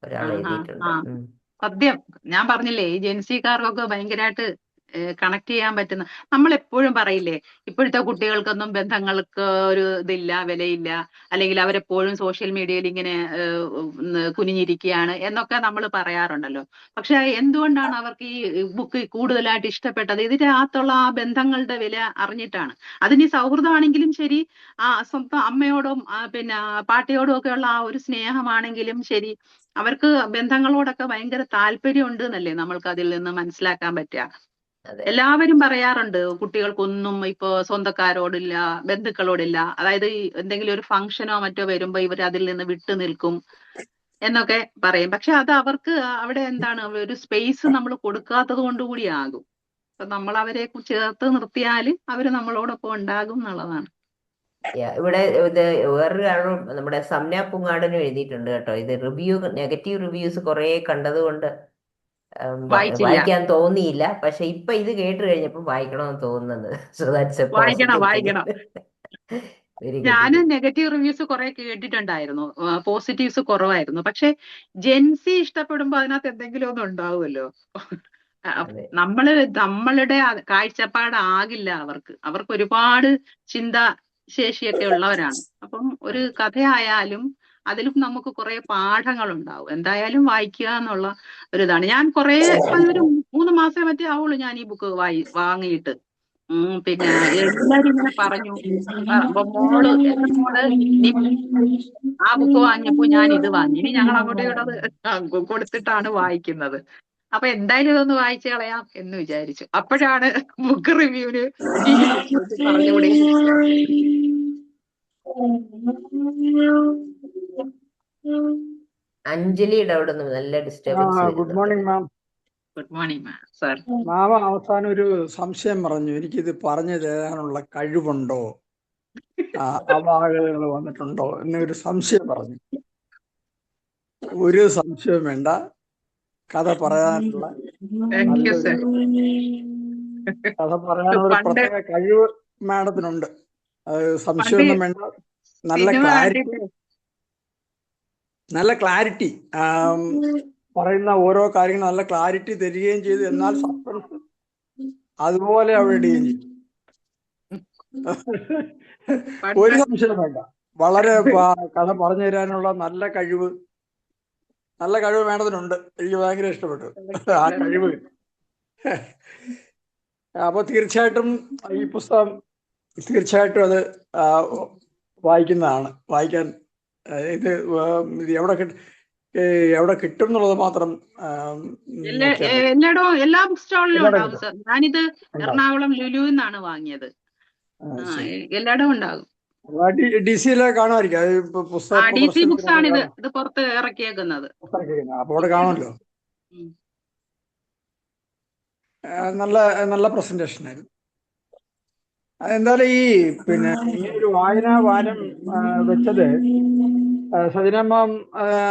ഒരാൾ എഴുതിയിട്ടുണ്ട്. സത്യം, ഞാൻ പറഞ്ഞില്ലേ ഈ ജെൻസിക്കാർക്കൊക്കെ ഭയങ്കരമായിട്ട് കണക്ട് ചെയ്യാൻ പറ്റുന്ന. നമ്മൾ എപ്പോഴും പറയില്ലേ ഇപ്പോഴത്തെ കുട്ടികൾക്കൊന്നും ബന്ധങ്ങൾക്ക് ഒരു ഇതില്ല, വിലയില്ല, അല്ലെങ്കിൽ അവരെപ്പോഴും സോഷ്യൽ മീഡിയയിൽ ഇങ്ങനെ കുനിഞ്ഞിരിക്കുകയാണ് എന്നൊക്കെ നമ്മൾ പറയാറുണ്ടല്ലോ. പക്ഷെ എന്തുകൊണ്ടാണ് അവർക്ക് ഈ ബുക്ക് കൂടുതലായിട്ട് ഇഷ്ടപ്പെട്ടത്? ഇതിനകത്തുള്ള ആ ബന്ധങ്ങളുടെ വില അറിഞ്ഞിട്ടാണ്. അതിന് സൗഹൃദമാണെങ്കിലും ശരി, ആ സ്വന്തം അമ്മയോടും പിന്നെ പാട്ടിയോടും ഒക്കെയുള്ള ആ ഒരു സ്നേഹമാണെങ്കിലും ശരി, അവർക്ക് ബന്ധങ്ങളോടൊക്കെ ഭയങ്കര താല്പര്യം ഉണ്ട് എന്നല്ലേ നമ്മൾക്ക് അതിൽ നിന്ന് മനസ്സിലാക്കാൻ പറ്റുക. എല്ലാവരും പറയാറുണ്ട് കുട്ടികൾക്കൊന്നും ഇപ്പോ സ്വന്തക്കാരോടില്ല, ബന്ധുക്കളോടില്ല. അതായത് എന്തെങ്കിലും ഒരു ഫംഗ്ഷനോ മറ്റോ വരുമ്പോ ഇവർ അതിൽ നിന്ന് വിട്ടു നിൽക്കും എന്നൊക്കെ പറയും. പക്ഷെ അത് അവർക്ക് അവിടെ എന്താണ് ഒരു സ്പേസ് നമ്മൾ കൊടുക്കാത്തത് കൊണ്ടുകൂടിയാകും. അപ്പൊ നമ്മൾ അവരെ ചേർത്ത് നിർത്തിയാൽ അവര് നമ്മളോടൊപ്പം ഉണ്ടാകും എന്നുള്ളതാണ്. ഇവിടെ ഇത് വേറൊരാളും നമ്മുടെ സംന പുങ്ങാടനും എഴുതിയിട്ടുണ്ട് കേട്ടോ. ഇത് നെഗറ്റീവ് റിവ്യൂസ് കുറെ കണ്ടതുകൊണ്ട് വായിക്കാൻ തോന്നിയില്ല. പക്ഷെ ഇപ്പൊ ഇത് കേട്ട് കഴിഞ്ഞപ്പോ വായിക്കണമെന്ന് തോന്നുന്നത്. സോ ദാറ്റ്സ് എ വായിക്കണം. ഞാനും നെഗറ്റീവ് റിവ്യൂസ് കുറെ കേട്ടിട്ടുണ്ടായിരുന്നു, പോസിറ്റീവ്സ് കുറവായിരുന്നു. പക്ഷെ ജെൻസി ഇഷ്ടപ്പെടുമ്പോ അതിനകത്ത് എന്തെങ്കിലും ഒന്നും ഉണ്ടാവുമല്ലോ. നമ്മളുടെ കാഴ്ചപ്പാടാകില്ല അവർക്ക് ഒരുപാട് ചിന്താശേഷിയൊക്കെ ഉള്ളവരാണ്. അപ്പം ഒരു കഥയായാലും അതിലും നമുക്ക് കുറെ പാഠങ്ങൾ ഉണ്ടാവും. എന്തായാലും വായിക്കുക എന്നുള്ള ഒരിതാണ്. ഞാൻ കുറെ ഒരു 3 മാസം മറ്റേ ആവുള്ളൂ ഞാൻ ഈ ബുക്ക് വാങ്ങിയിട്ട്. പിന്നെ എല്ലാരും ഇങ്ങനെ പറഞ്ഞു, എന്റെ മോള് ആ ബുക്ക് വാങ്ങിയപ്പോ ഞാൻ ഇത് വാങ്ങി. ഇനി ഞങ്ങൾ അങ്ങോട്ടും ഇങ്ങോട്ട് കൊടുത്തിട്ടാണ് വായിക്കുന്നത്. അപ്പൊ എന്തായാലും ഇതൊന്ന് വായിച്ചു കളയാം എന്ന് വിചാരിച്ചു. അപ്പോഴാണ് ബുക്ക് റിവ്യൂവിന് ഈ ഇത് പറഞ്ഞുകൊണ്ടേയിരിക്കുക. അഞ്ജലിയുടെ അവിടെ നിന്ന് നല്ല ഡിസ്റ്റർബൻസ് ഗുഡ് വരുന്നുണ്ട്. Morning ma'am. Good morning ma'am sir. Ma'am അവസാനം ഒരു സംശയം പറഞ്ഞു, എനിക്കിത് പറഞ്ഞു തരാനുള്ള കഴിവുണ്ടോ, അപാകതകൾ വന്നിട്ടുണ്ടോ എന്നൊരു സംശയം പറഞ്ഞു. ഒരു സംശയവും വേണ്ട, കഥ പറയാനുള്ള താങ്ക് യു സർ. കഥ പറയാനുള്ള പണ്ട് പ്രത്യേക കഴിവ് മാഡത്തിനുണ്ട്. അത് പണ്ട് സംശയമൊന്നും വേണ്ട. നല്ല സിനിമ ക്ലാരിറ്റി, കണ്ടിട്ട് നല്ല ക്ലാരിറ്റി, പറയുന്ന ഓരോ കാര്യങ്ങളും നല്ല ക്ലാരിറ്റി തരികയും ചെയ്തു. എന്നാൽ സസ്പെൻസ് അതുപോലെ അവിടെ ഇടുകയും ചെയ്തു. ഒരു പണ്ട് സംശയം വേണ്ട. വളരെ കഥ പറഞ്ഞു തരാനുള്ള നല്ല കഴിവ് വേണ്ടതിനുണ്ട്. എനിക്ക് ഭയങ്കര ഇഷ്ടപ്പെട്ടു ആ കഴിവ്. അപ്പൊ തീർച്ചയായിട്ടും ഈ പുസ്തകം തീർച്ചയായിട്ടും അത് വായിക്കാൻ ഇത് എവിടെ കിട്ടും എന്നുള്ളത് മാത്രം നോക്കിയാൽ മതി. എല്ലാ ബുക്ക് സ്റ്റാളിലും എല്ലായിടം ഉണ്ടാവും കിട്ടും, സർ. ഞാനിത് ഉണ്ടാവും. എറണാകുളം ലുലു എന്നാണ് വാങ്ങിയത്. ശരി. എല്ലായിടവും ഉണ്ടാകും. DC-യിലെ കാണുമായിരിക്കും. അത് ഇപ്പൊ പുസ്തക DC ബുക്സ് ആണ് പ്രദർശനത്തിന് ഇത് പുറത്ത് ഇറക്കിയേക്കുന്നത്. അപ്പൊ അവിടെ കാണുമല്ലോ. നല്ല നല്ല പ്രസന്റേഷൻ ആയിരുന്നു. എന്തായാലും ഈ ഒരു വായനാ വാരം വെച്ചത് സജനമ്മ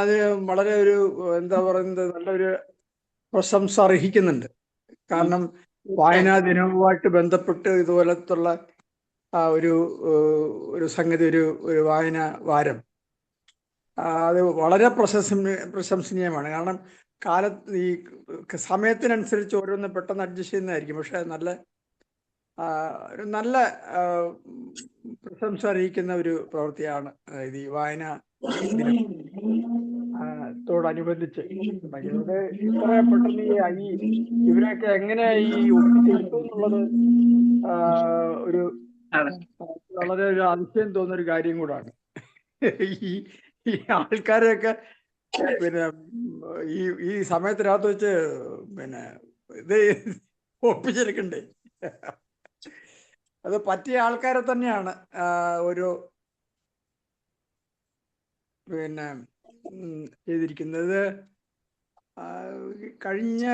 അത് വളരെ ഒരു എന്താ പറയുന്നത്, നല്ലൊരു പ്രശംസ അർഹിക്കുന്നുണ്ട്. കാരണം വായനാ ദിനവുമായിട്ട് ബന്ധപ്പെട്ട് ഇതുപോലത്തുള്ള ഒരു സംഗതി, ഒരു വായനാ വാരം, അത് വളരെ പ്രശംസനീയമാണ്. കാരണം ഈ സമയത്തിനനുസരിച്ച് ഓരോന്ന് പെട്ടെന്ന് അഡ്ജസ്റ്റ് ചെയ്യുന്നതായിരിക്കും. പക്ഷെ ഒരു നല്ല പ്രശംസ അറിയിക്കുന്ന ഒരു പ്രവൃത്തിയാണ് ഇത് ഈ വായന ദിനത്തോടനുബന്ധിച്ച്. ഇത് ഇത്ര പെട്ടെന്ന് ഇവരെയൊക്കെ എങ്ങനെ ഒപ്പിച്ചെടുത്തു എന്നുള്ളത് ഒരു വളരെ ഒരു അതിശയം തോന്നുന്ന ഒരു കാര്യം കൂടാണ്. ഈ ആൾക്കാരെയൊക്കെ ഈ സമയത്തിനകത്ത് വെച്ച് ഇത് ഒപ്പിച്ചെടുക്കണ്ടേ. അത് പറ്റിയ ആൾക്കാരെ തന്നെയാണ് ഒരു ചെയ്തിരിക്കുന്നത്. കഴിഞ്ഞ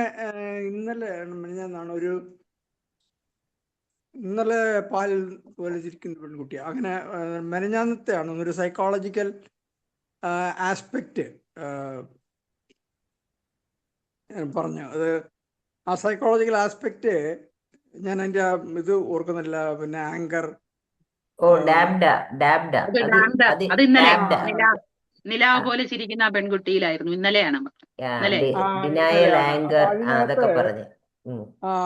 ഇന്നലെ പാൽ വലിച്ചിരിക്കുന്ന പെൺകുട്ടി, അങ്ങനെ മെനഞ്ഞാന്നത്തെയാണ് ഒരു സൈക്കോളജിക്കൽ ആസ്പെക്റ്റ് പറഞ്ഞു. അത് ആ സൈക്കോളജിക്കൽ ആസ്പെക്റ്റ് ഞാൻ അതിന്റെ ഇത് ഓർക്കുന്നില്ല. ആങ്കർ അത് ഇന്നലെ നിലാവ് പോലെ ചിരിക്കുന്ന ആ പെൺകുട്ടിയിലായിരുന്നു. ഇന്നലെയാണ്. ഡിനയൽ ആങ്കർ അതൊക്കെ പറഞ്ഞു.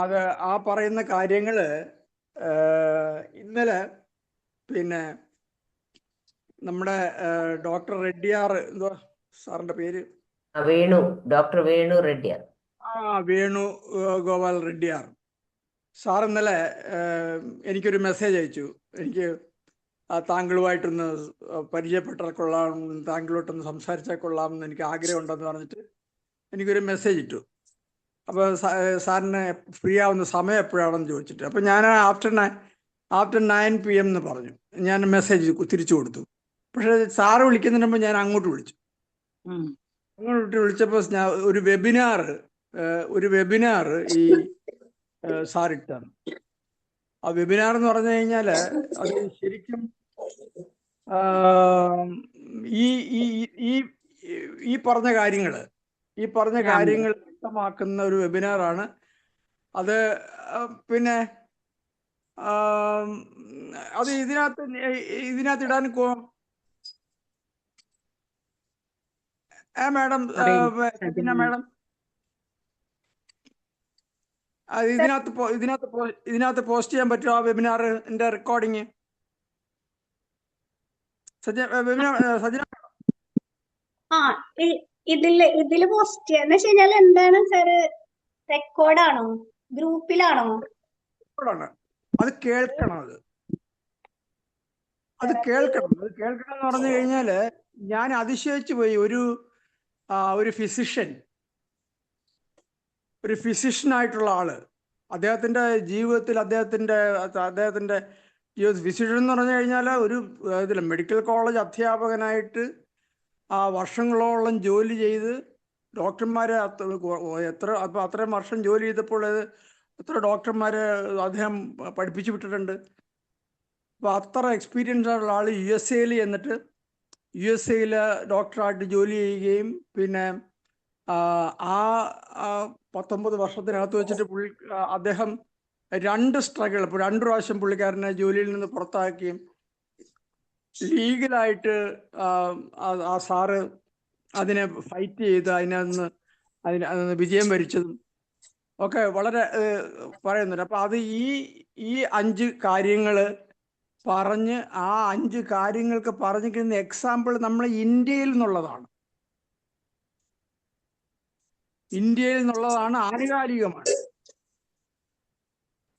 അത് ആ പറയുന്ന കാര്യങ്ങള് ഇന്നലെ നമ്മുടെ ഡോക്ടർ റെഡ്ഡിയാർ, എന്തോ സാറിന്റെ പേര്, ഡോക്ടർ വേണു റെഡ്ഡിയാർ, വേണു ഗോപാൽ റെഡ്ഡിയാർ സാർ ഇന്നലെ എനിക്കൊരു മെസ്സേജ് അയച്ചു. എനിക്ക് താങ്കളുമായിട്ടൊന്ന് പരിചയപ്പെട്ടാൽ കൊള്ളാം, താങ്കളോട്ടൊന്ന് സംസാരിച്ചാൽ കൊള്ളാം എന്ന് എനിക്ക് ആഗ്രഹമുണ്ടെന്ന് പറഞ്ഞിട്ട് എനിക്കൊരു മെസ്സേജ് ഇട്ടു. അപ്പോൾ സാറിന് ഫ്രീ ആവുന്ന സമയം എപ്പോഴാണെന്ന് ചോദിച്ചിട്ട്, അപ്പോൾ ഞാൻ ആഫ്റ്റർ 9 PM എന്ന് പറഞ്ഞു. ഞാൻ മെസ്സേജ് തിരിച്ചു കൊടുത്തു. പക്ഷേ സാറ് വിളിക്കുന്നതിന് മുമ്പ് ഞാൻ അങ്ങോട്ട് വിളിച്ചപ്പോൾ ഒരു വെബിനാർ ഈ സാറിട്ടാണ്. ആ വെബിനാർ എന്ന് പറഞ്ഞു കഴിഞ്ഞാൽ അത് ശരിക്കും ഈ പറഞ്ഞ കാര്യങ്ങൾ വ്യക്തമാക്കുന്ന ഒരു വെബിനാറാണ് അത്. അത് ഇതിനകത്ത് ഇടാൻ മാഡം മാഡം ഇതിനകത്ത് പോസ്റ്റ് ചെയ്യാൻ പറ്റുമോ ആ വെബിനാറിന്റെ റെക്കോർഡിങ്? സജന ഇതില് പോസ്റ്റ് ചെയ്യാന്ന് വെച്ച് കഴിഞ്ഞാൽ എന്താണ് സാറ്? റെക്കോർഡാണോ? ഗ്രൂപ്പിലാണോ? അത് കേൾക്കണം. അത് കേൾക്കണം എന്ന് പറഞ്ഞു കഴിഞ്ഞാല് ഞാൻ അതിശയിച്ചു പോയി. ഒരു ഫിസിഷ്യൻ ഒരു ഫിസിഷ്യനായിട്ടുള്ള ആള്, അദ്ദേഹത്തിൻ്റെ ജീവിതത്തിൽ അദ്ദേഹത്തിൻ്റെ ഫിസിഷ്യൻ എന്ന് പറഞ്ഞു കഴിഞ്ഞാൽ ഒരു ഇതിൽ മെഡിക്കൽ കോളേജ് അധ്യാപകനായിട്ട് വർഷങ്ങളോളം ജോലി ചെയ്ത് ഡോക്ടർമാരെ അപ്പോൾ അത്രയും വർഷം ജോലി ചെയ്തപ്പോൾ എത്ര ഡോക്ടർമാരെ അദ്ദേഹം പഠിപ്പിച്ചു വിട്ടിട്ടുണ്ട്. അപ്പോൾ അത്ര എക്സ്പീരിയൻസ് ആയിട്ടുള്ള ആൾ USA എന്നിട്ട് USA ഡോക്ടറായിട്ട് ജോലി ചെയ്യുകയും പിന്നെ ആ 19 വർഷത്തിനകത്ത് വെച്ചിട്ട് അദ്ദേഹം 2 പ്രാവശ്യം പുള്ളിക്കാരനെ ജോലിയിൽ നിന്ന് പുറത്താക്കുകയും ലീഗലായിട്ട് ആ സാറ് അതിനെ ഫൈറ്റ് ചെയ്ത് അതിന് വിജയം വരിച്ചതും ഒക്കെ വളരെ പറയുന്നുണ്ട്. അപ്പം അത് ഈ 5 കാര്യങ്ങൾ പറഞ്ഞ് ആ 5 കാര്യങ്ങൾക്ക് പറഞ്ഞിരിക്കുന്ന എക്സാമ്പിൾ നമ്മൾ ഇന്ത്യയിൽ നിന്നുള്ളതാണ്. ആനുകാലികമാണ്.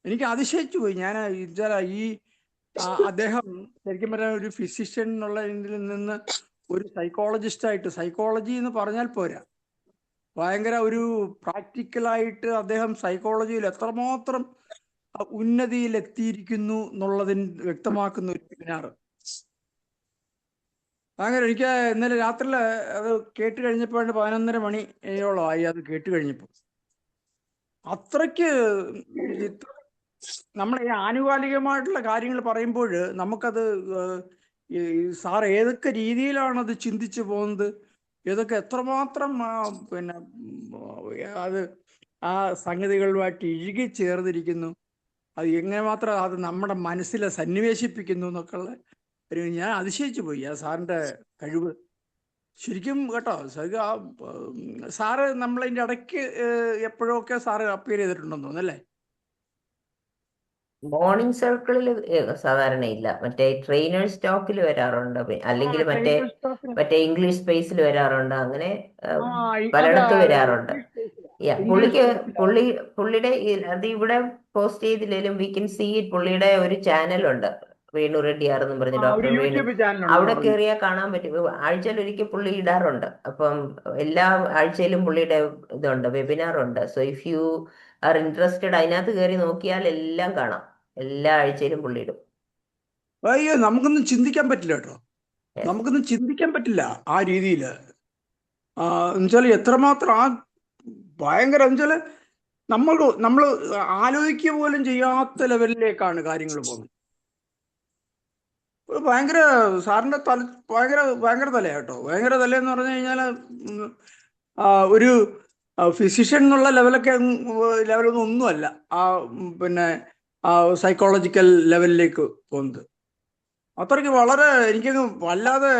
എനിക്ക് അതിശയിച്ചു പോയി. ഞാൻ അദ്ദേഹം ശരിക്കും പറഞ്ഞാൽ ഒരു ഫിസിഷ്യൻ എന്നുള്ള ഇതിൽ നിന്ന് ഒരു സൈക്കോളജിസ്റ്റായിട്ട്, സൈക്കോളജി എന്ന് പറഞ്ഞാൽ പോരാ, ഭയങ്കര ഒരു പ്രാക്ടിക്കലായിട്ട് അദ്ദേഹം സൈക്കോളജിയിൽ എത്രമാത്രം ഉന്നതിയിൽ എത്തിയിരിക്കുന്നു എന്നുള്ളതിന് വ്യക്തമാക്കുന്ന ഒരു സെമിനാർ. അങ്ങനെ എനിക്ക് ഇന്നലെ രാത്രിയിൽ അത് കേട്ട് കഴിഞ്ഞപ്പോൾ 11:30 മണിയോളമായി അത് കേട്ട് കഴിഞ്ഞപ്പോൾ. അത്രയ്ക്ക് നമ്മൾ ഈ ആനുകാലികമായിട്ടുള്ള കാര്യങ്ങൾ പറയുമ്പോൾ നമുക്കത് സാർ ഏതൊക്കെ രീതിയിലാണ് അത് ചിന്തിച്ചു പോകുന്നത്, ഏതൊക്കെ എത്രമാത്രം പിന്നെ അത് ആ സംഗതികളുമായിട്ട് ഇഴുകി ചേർന്നിരിക്കുന്നു, അത് എങ്ങനെ മാത്രം അത് നമ്മുടെ മനസ്സിലെ സന്നിവേശിപ്പിക്കുന്നു എന്നൊക്കെയുള്ള ഞാൻ അതിശയിച്ചു പോയി ആ സാറിൻ്റെ കഴിവ് ശരിക്കും കേട്ടോ. സാറ് നമ്മളതിൻ്റെ ഇടയ്ക്ക് എപ്പോഴൊക്കെ സാറ് അപ്പിയർ ചെയ്തിട്ടുണ്ടെന്ന് തോന്നുന്നല്ലേ? മോർണിംഗ് സർക്കിളിൽ സാധാരണ ഇല്ല, മറ്റേ ട്രെയിനേഴ്സ് ടോക്കിൽ വരാറുണ്ട്, അല്ലെങ്കിൽ മറ്റേ ഇംഗ്ലീഷ് സ്പേസിൽ വരാറുണ്ട്, അങ്ങനെ പലയിടത്ത് വരാറുണ്ട്. പുള്ളിയുടെ അത് ഇവിടെ പോസ്റ്റ് ചെയ്തില്ലെങ്കിലും വി കൻ സീ ഇറ്റ്. പുള്ളിയുടെ ഒരു ചാനലുണ്ട്, വേണു റെഡ്ഡിയാർ എന്നും പറഞ്ഞ്, ഡോക്ടർ വേണു. അവിടെ കയറിയാൽ കാണാൻ പറ്റും. ആഴ്ചയിൽ ഒരിക്കൽ പുള്ളി ഇടാറുണ്ട്. അപ്പം എല്ലാ ആഴ്ചയിലും പുള്ളിയുടെ ഇതുണ്ട്, വെബിനാറുണ്ട്. So if you are interested അതിനകത്ത് കയറി നോക്കിയാൽ എല്ലാം കാണാം. എല്ലാ ആഴ്ചയിലും പുള്ളി ഇടും. അയ്യോ, നമുക്കൊന്നും ചിന്തിക്കാൻ പറ്റില്ല കേട്ടോ, നമുക്കൊന്നും ചിന്തിക്കാൻ പറ്റില്ല ആ രീതിയിൽ. എന്നുവെച്ചാൽ എത്രമാത്രം ഭയങ്കര എന്നുവെച്ചാൽ നമ്മൾ ആലോചിക്കുക പോലും ചെയ്യാത്ത ലെവലിലേക്കാണ് കാര്യങ്ങൾ പോകുന്നത്. ഭയങ്കര സാറിൻ്റെ ഭയങ്കര തലയാണ് കേട്ടോ. ഭയങ്കര തലയെന്ന് പറഞ്ഞു കഴിഞ്ഞാൽ ഒരു ഫിസിഷ്യൻ എന്നുള്ള ലെവലൊന്നും ഒന്നുമല്ല പിന്നെ സൈക്കോളജിക്കൽ ലെവലിലേക്ക് പോകുന്നത്. അത്രയ്ക്ക് വളരെ എനിക്കങ്ങ് വല്ലാതെ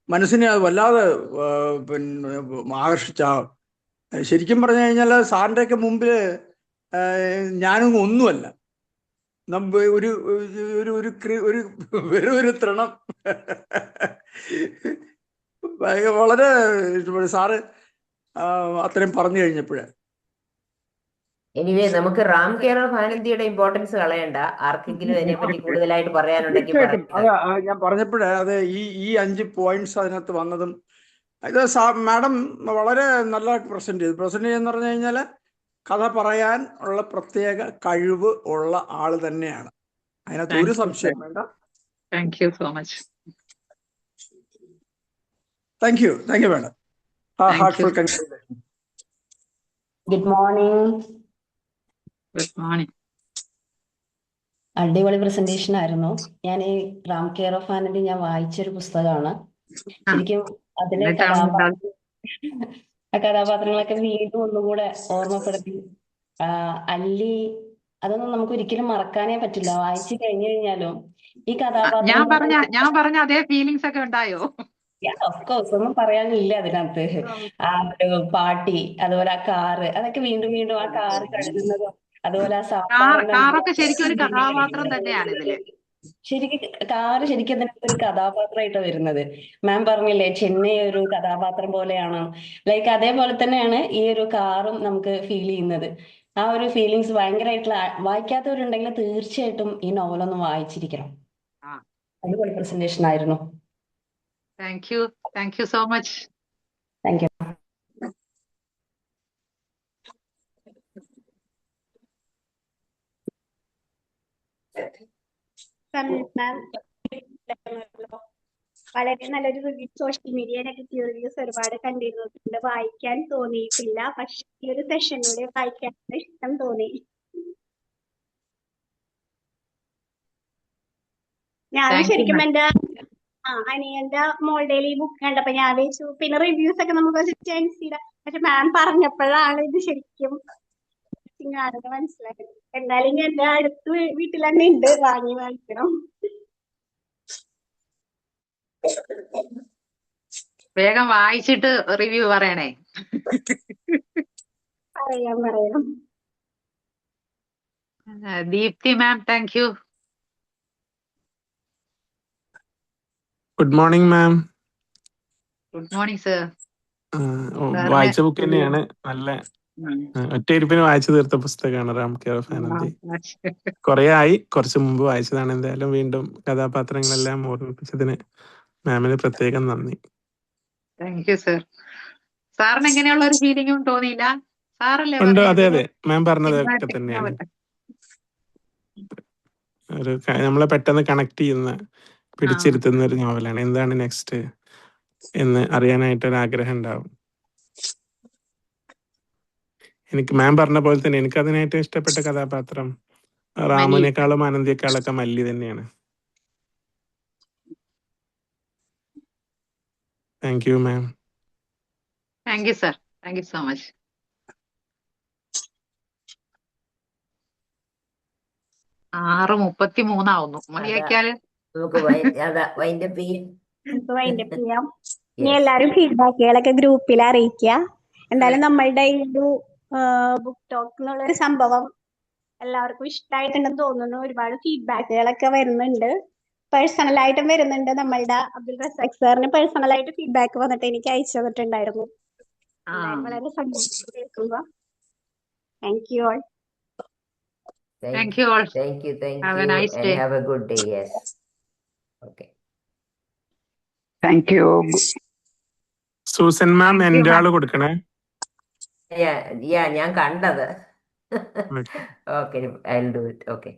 മനസ്സിനെ വല്ലാതെ പിന്നെ ആകർഷിച്ച. ശരിക്കും പറഞ്ഞു കഴിഞ്ഞാൽ സാറിൻ്റെയൊക്കെ മുമ്പിൽ ഞാനൊന്നും ഒന്നുമല്ല, ഒരു തൃണം. വളരെ സാറ് അത്രയും പറഞ്ഞു കഴിഞ്ഞപ്പോഴേ. എനിവേ, നമുക്ക് റാം കെയർ ഓഫ് ആനന്ദിയുടെ ഇമ്പോർട്ടൻസ് കളയണ്ട. ആർക്കെങ്കിലും അതിനെപ്പറ്റി കൂടുതലായിട്ട് പറയാനുണ്ടെങ്കിൽ ഞാൻ പറഞ്ഞപ്പോഴേ അത് ഈ 5 പോയിന്റ്സ് അതിനകത്ത് വന്നതും ഇത് മാഡം വളരെ നല്ലതായിട്ട് പ്രസന്റ് ചെയ്തെന്ന് പറഞ്ഞു കഴിഞ്ഞാൽ കഥ പറയാൻ ഉള്ള പ്രത്യേക കഴിവ് ഉള്ള ആള് തന്നെയാണ്, അതിനകത്ത് ഒരു സംശയം വേണ്ട. Thank you so much. Thank you madam. Heartful congratulation. Good morning. Good morning. അടിപൊളി പ്രസന്റേഷൻ ആയിരുന്നു. ഞാൻ ഈ റാം കെയർ ഓഫ് ആനന്ദി ഞാൻ വായിച്ചൊരു പുസ്തകമാണ്. ശരിക്കും അതിലെ കഥാപാത്രങ്ങളൊക്കെ വീണ്ടും ഒന്നുകൂടെ ഓർമ്മപ്പെടുത്തി. അല്ലി, അതൊന്നും നമുക്ക് ഒരിക്കലും മറക്കാനേ പറ്റില്ല. വായിച്ചു കഴിഞ്ഞു കഴിഞ്ഞാലും ഈ കഥാപാത്രം ഞാൻ പറഞ്ഞ അതേ ഫീലിങ്സ് ഒക്കെ ഉണ്ടായോ? ഓഫ് കോഴ്സ്, ഒന്നും പറയാനില്ല അതിനകത്ത്. ആ ഒരു പാട്ടി, അതുപോലെ ആ കാറ്, അതൊക്കെ വീണ്ടും വീണ്ടും ആ കാറ് കഴുകുന്നതും, അതുപോലെ ആ കാറൊക്കെ ശരിക്കും ഒരു കഥാപാത്രം തന്നെയാണ് ഇതില്. ശരിക്കും കാറ് ശരിക്കും അതിനകത്ത് ഒരു കഥാപാത്രമായിട്ടാണ് വരുന്നത്. മാം പറഞ്ഞില്ലേ ചെന്നൈ ഒരു കഥാപാത്രം പോലെയാണ്, ലൈക്ക് അതേപോലെ തന്നെയാണ് ഈ ഒരു കാറും നമുക്ക് ഫീൽ ചെയ്യുന്നത്. ആ ഒരു ഫീലിങ്സ് ഭയങ്കരമായിട്ടുള്ള, വായിക്കാത്തവരുണ്ടെങ്കിൽ തീർച്ചയായിട്ടും ഈ നോവലൊന്ന് വായിച്ചിരിക്കണം. അടിപൊളി പ്രസന്റേഷൻ ആയിരുന്നു. Thank you so much. Thank you. Ma'am വളരെ നല്ലൊരു review social media negative reviews ഒരുപാട് കണ്ടിരുന്നുണ്ട്. വായിക്കാൻ തോന്നിയിട്ടില്ല, പക്ഷെ ഈ ഒരു സെഷനിലൂടെ വായിക്കാൻ ഇഷ്ടം തോന്നി. ഞാൻ താങ്ക് യു ശരിക്കും മാം. എന്റെ അനിയന്റെ മോളുടെ ഈ ബുക്ക് കണ്ടപ്പോ ഞാൻ വെച്ചു, പിന്നെ റിവ്യൂസ് ഒക്കെ നമുക്ക് ചെയ്താ, പക്ഷെ മാം പറഞ്ഞപ്പോഴാണ് ഇത് ശരിക്കും ആണെന്ന് മനസ്സിലായത്. എന്തായാലും ഇനി എന്റെ അടുത്ത് വീട്ടിൽ തന്നെ ഉണ്ട്, വാങ്ങിക്കണം. വേഗം വായിച്ചിട്ട് റിവ്യൂ പറയണേ. പറയാം. Deepti ma'am, thank you. Good morning ma'am. Good morning sir. വായിച്ച ബുക്ക് തന്നെയാണ്. നല്ല ഒറ്റയിരുപ്പിന് വായിച്ചു തീർത്ത പുസ്തകമാണ് റാം കെയർ ഓഫ് ആനന്ദി. കുറെ ആയി, കുറച്ച് മുമ്പ് വായിച്ചതാണ്. എന്തായാലും വീണ്ടും കഥാപാത്രങ്ങളെല്ലാം ഓർമ്മിപ്പിച്ചതിന് മാമിന് പ്രത്യേകം നന്ദി. Thank you sir. സാറിന് എങ്ങനെയുള്ള ഒരു ഫീലിംഗും തോന്നിയില്ല? സാറല്ലേ ഉണ്ട്, പറഞ്ഞത് അതെ അതെ, മാം പറഞ്ഞതൊക്കെ തന്നെയാണ്. ഒരു നമ്മളെ പെട്ടെന്ന് കണക്ട് ചെയ്യുന്ന, പിടിച്ചിരുത്തുന്ന ഒരു നോവലാണ്. എന്താണ് നെക്സ്റ്റ് എന്ന് അറിയാനായിട്ടൊരു ആഗ്രഹം ഉണ്ടാവും. എനിക്ക് മാം പറഞ്ഞ പോലെ തന്നെ എനിക്ക് അതിനായിട്ട് ഇഷ്ടപ്പെട്ട കഥാപാത്രം റാമുനേക്കാളും ആനന്ദിയേക്കാളൊക്കെ മല്ലി തന്നെയാണ്. Thank you ma'am. Thank you sir. Thank you so much. ആറ് 33 മതിയാക്കിയാല് നമുക്ക് വൈൻഡപ്പ് ചെയ്യാം. നമുക്ക് വൈൻഡപ്പ് ചെയ്യാം. ഇനി എല്ലാരും ഫീഡ്ബാക്കുകളൊക്കെ ഗ്രൂപ്പിൽ അറിയിക്കുക. എന്തായാലും നമ്മളുടെ ഈ ഒരു ബുക്ക് ടോക്ക് എന്നുള്ളൊരു സംഭവം എല്ലാവർക്കും ഇഷ്ടമായിട്ടുണ്ടെന്ന് തോന്നുന്നു. ഒരുപാട് ഫീഡ്ബാക്കുകളൊക്കെ വരുന്നുണ്ട്, പേഴ്സണലായിട്ടും വരുന്നുണ്ട്. നമ്മളുടെ അബ്ദുൽ റസാഖ് സാറിന് പേഴ്സണലായിട്ട് ഫീഡ്ബാക്ക് വന്നിട്ട് എനിക്ക് അയച്ചു തന്നിട്ടുണ്ടായിരുന്നു. എന്തായാലും വളരെ സന്തോഷം കേൾക്കുക. Thank you all. Thank you all. Thank you. Have a nice And day. have a good day. Yes. Okay. Thank you. Susan ma'am എൻ്റെ ആള് കൊടുക്കണേ. ഞാൻ കണ്ടത്. Okay, I'll do it. Okay.